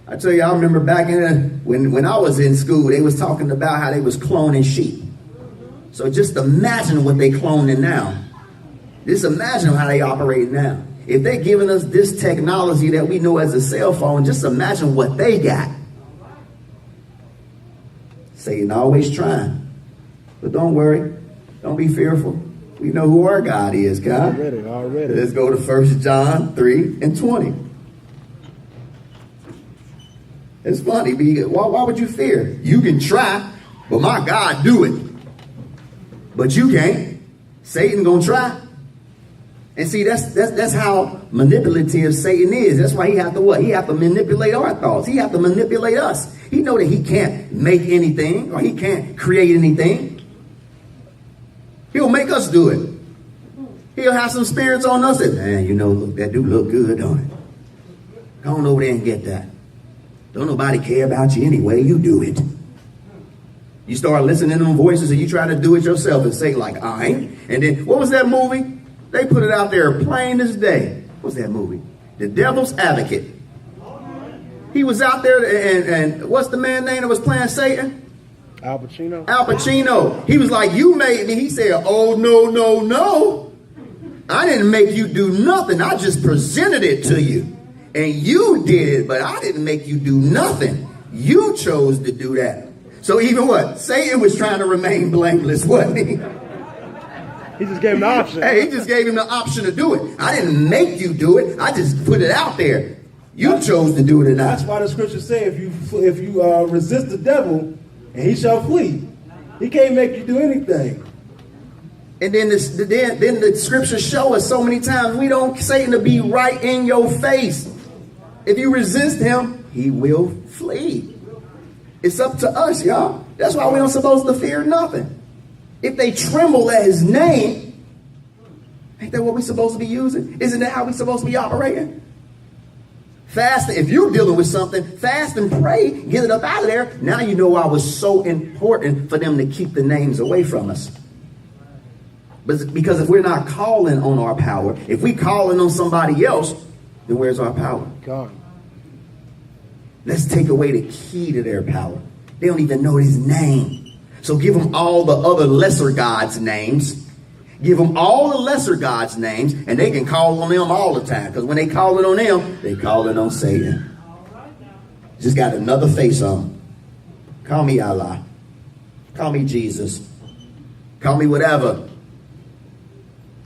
I tell you, I remember back when I was in school, they was talking about how they was cloning sheep. So just imagine what they cloning now. Just imagine how they operate now. If they're giving us this technology that we know as a cell phone, just imagine what they got. Satan always trying. But don't worry. Don't be fearful. We know who our God is, God. Already. Let's go to 1 John 3:20. It's funny. Why would you fear? You can try, but my God do it. But you can't. Satan gonna try. And see, that's how manipulative Satan is. That's why he have to what? He have to manipulate our thoughts. He have to manipulate us. He know that he can't make anything or he can't create anything. He'll make us do it. He'll have some spirits on us that, man, look, that do look good, don't it? Go on over there and get that. Don't nobody care about you anyway. You do it. You start listening to them voices and you try to do it yourself and say like, I ain't. And then, what was that movie? They put it out there plain as day. What's that movie? The Devil's Advocate. He was out there and what's the man's name that was playing Satan? Al Pacino? Al Pacino. He was like, you made me. He said, oh, no, no, no. I didn't make you do nothing. I just presented it to you. And you did it, but I didn't make you do nothing. You chose to do that. So even what? Satan was trying to remain blameless, wasn't he? He just gave him the option. Hey, he just gave him the option to do it. I didn't make you do it. I just put it out there. You chose to do it or not. That's why the scriptures say if you resist the devil, and he shall flee. He can't make you do anything. And then the scriptures show us so many times we don't Satan to be right in your face. If you resist him, he will flee. It's up to us, y'all. That's why we don't supposed to fear nothing. If they tremble at his name, ain't that what we're supposed to be using? Isn't that how we're supposed to be operating? Fast. If you're dealing with something, fast and pray, get it up out of there. Now you know why it was so important for them to keep the names away from us. But because if we're not calling on our power, if we calling on somebody else, then where's our power? God. Let's take away the key to their power. They don't even know his name. So give them all the other lesser gods' names. Give them all the lesser gods' names, and they can call on them all the time. Because when they call it on them, they call it on Satan. Just got another face on them. Call me Allah. Call me Jesus. Call me whatever.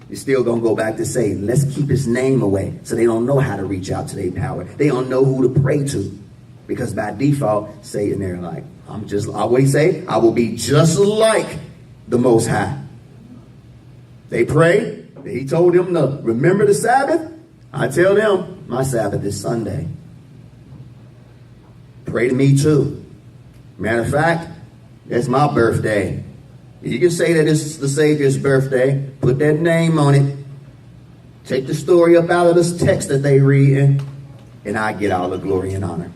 You're still going to go back to Satan. Let's keep his name away so they don't know how to reach out to their power. They don't know who to pray to. Because by default, Satan, they're like, what do you say? I will be just like the Most High. They pray. He told them to remember the Sabbath. I tell them, my Sabbath is Sunday. Pray to me too. Matter of fact, that's my birthday. You can say that it's the Savior's birthday. Put that name on it. Take the story up out of this text that they read, and I get all the glory and honor.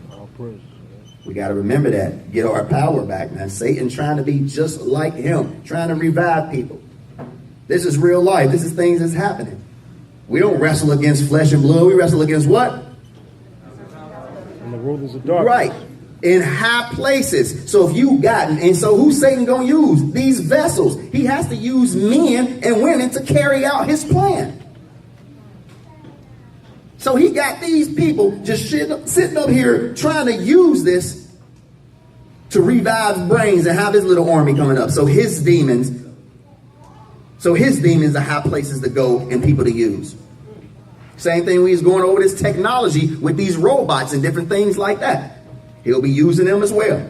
We got to remember that. Get our power back, man. Satan trying to be just like him. Trying to revive people. This is real life. This is things that's happening. We don't wrestle against flesh and blood. We wrestle against what? And the rulers of darkness. Right. In high places. So if you gotten, and so who's Satan going to use? These vessels. He has to use men and women to carry out his plan. So he got these people just sitting up here trying to use this to revive brains and have his little army coming up. So his demons are high places to go and people to use. Same thing when he's going over this technology with these robots and different things like that. He'll be using them as well.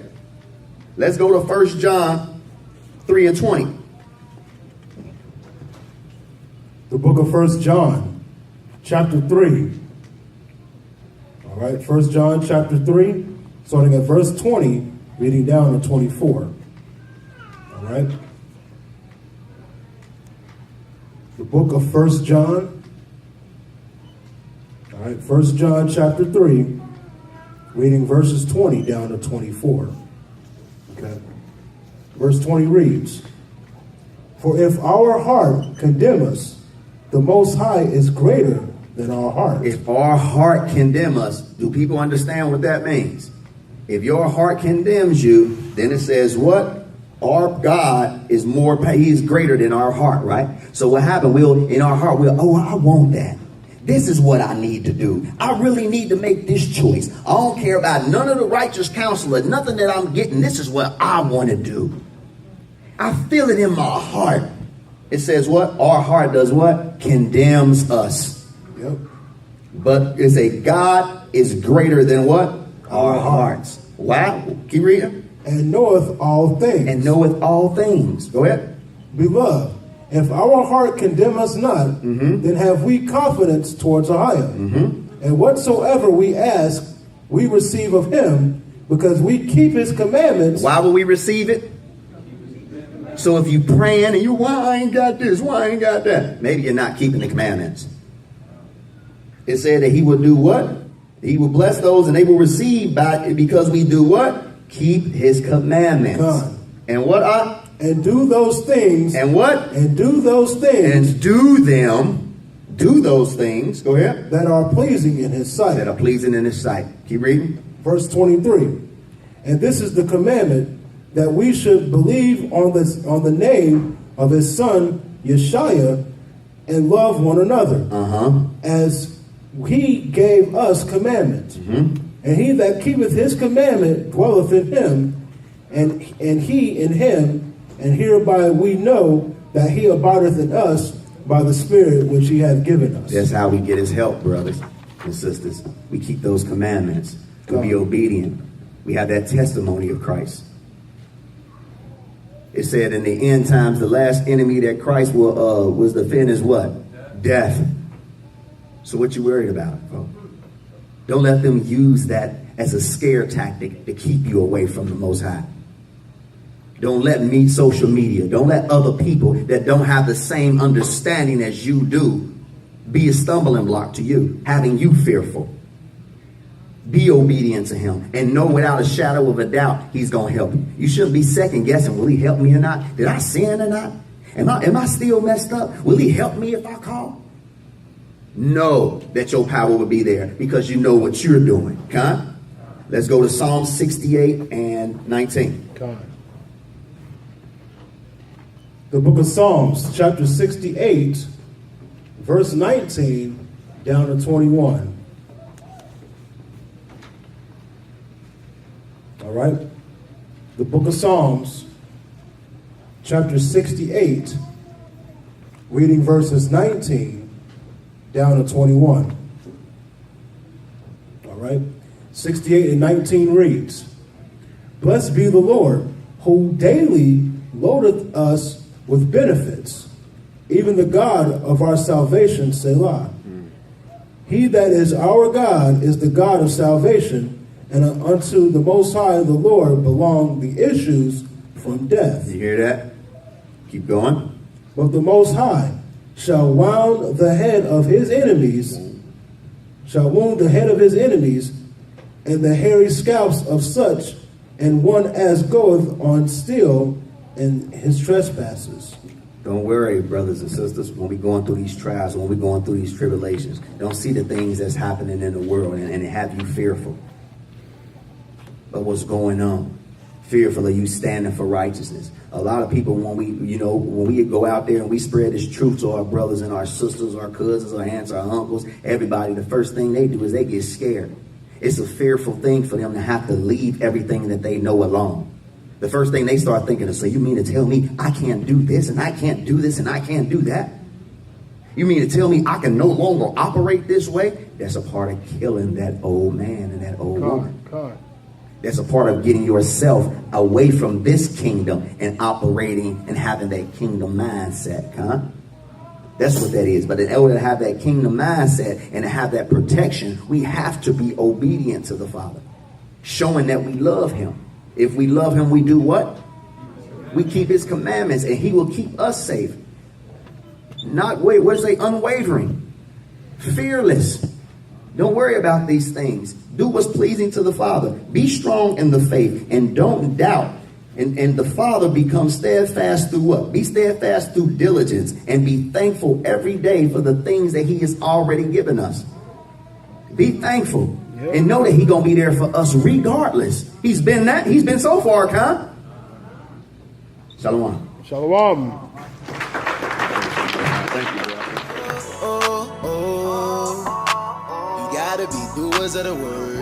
Let's go to 1 John 3 and 20. The book of 1 John, chapter 3. All right, 1 John chapter 3, starting at verse 20, reading down to 24. All right. The book of 1 John. All right, 1 John chapter 3, reading verses 20 down to 24. Okay. Verse 20 reads, "For if our heart condemn us, the Most High is greater than our heart." If our heart condemn us, do people understand what that means? If your heart condemns you, then it says what? Our God is more, he's greater than our heart, right? So what happened? In our heart, I want that. This is what I need to do. I really need to make this choice. I don't care about none of the righteous counsel or nothing that I'm getting. This is what I want to do. I feel it in my heart. It says what? Our heart does what? Condemns us. Yep. But it's a God is greater than what? Our hearts. Wow. Keep reading. And knoweth all things. And knoweth all things. Go ahead. Beloved, if our heart condemn us not, then have we confidence towards Ahia. And whatsoever we ask, we receive of him, because we keep his commandments. Why will we receive it? So if you praying and why I ain't got this, why I ain't got that? Maybe you're not keeping the commandments. It said that he will do what? He will bless those and they will receive because we do what? Keep his commandments. God. And what? And do those things. And what? And do those things. And do those things. Go ahead. That are pleasing in his sight. That are pleasing in his sight. Keep reading. Verse 23. And this is the commandment, that we should believe on the name of his son Yeshua and love one another, as he gave us commandments. And he that keepeth his commandment dwelleth in him, and he in him, and hereby we know that he abideth in us by the Spirit which he hath given us. That's how we get his help, brothers and sisters. We keep those commandments. We be obedient. We have that testimony of Christ. It said in the end times, the last enemy that Christ was defend is what? Death. So what you worried about, bro? Don't let them use that as a scare tactic to keep you away from the Most High. Don't let social media, don't let other people that don't have the same understanding as you do be a stumbling block to you, having you fearful. Be obedient to him and know without a shadow of a doubt he's going to help you. You shouldn't be second guessing, will he help me or not? Did I sin or not? Am I still messed up? Will he help me if I call? Know that your power will be there because you know what you're doing. Huh? Let's go to Psalm 68 and 19. The book of Psalms, chapter 68, verse 19 down to 21. All right? The book of Psalms, chapter 68, reading verses 19 down to 21. All right? 68 and 19 reads, Blessed be the Lord, who daily loadeth us with benefits, even the God of our salvation, Selah. He that is our God is the God of salvation, and unto the Most High the Lord belong the issues from death. You hear that? Keep going. But the Most High shall wound the head of his enemies, and the hairy scalps of such, and one as goeth on still in his trespasses. Don't worry, brothers and sisters, when we're going through these trials, when we're going through these tribulations. Don't see the things that's happening in the world and have you fearful. But what's going on? Fearful of you standing for righteousness. A lot of people, when we go out there and we spread this truth to our brothers and our sisters, our cousins, our aunts, our uncles, everybody, the first thing they do is they get scared. It's a fearful thing for them to have to leave everything that they know alone. The first thing they start thinking is, so you mean to tell me I can't do this and I can't do this and I can't do that? You mean to tell me I can no longer operate this way? That's a part of killing that old man and that old woman. That's a part of getting yourself away from this kingdom and operating and having that kingdom mindset, huh? That's what that is. But in order to have that kingdom mindset and to have that protection, we have to be obedient to the Father, showing that we love him. If we love him, we do what? We keep his commandments, and he will keep us safe. Unwavering, fearless. Don't worry about these things. Do what's pleasing to the Father. Be strong in the faith and don't doubt. And the Father becomes steadfast through what? Be steadfast through diligence and be thankful every day for the things that he has already given us. Be thankful. Yep. And know that he's going to be there for us regardless. He's been so far, huh? Shalom. Shalom. Thank you, bro. You gotta be doers of the word.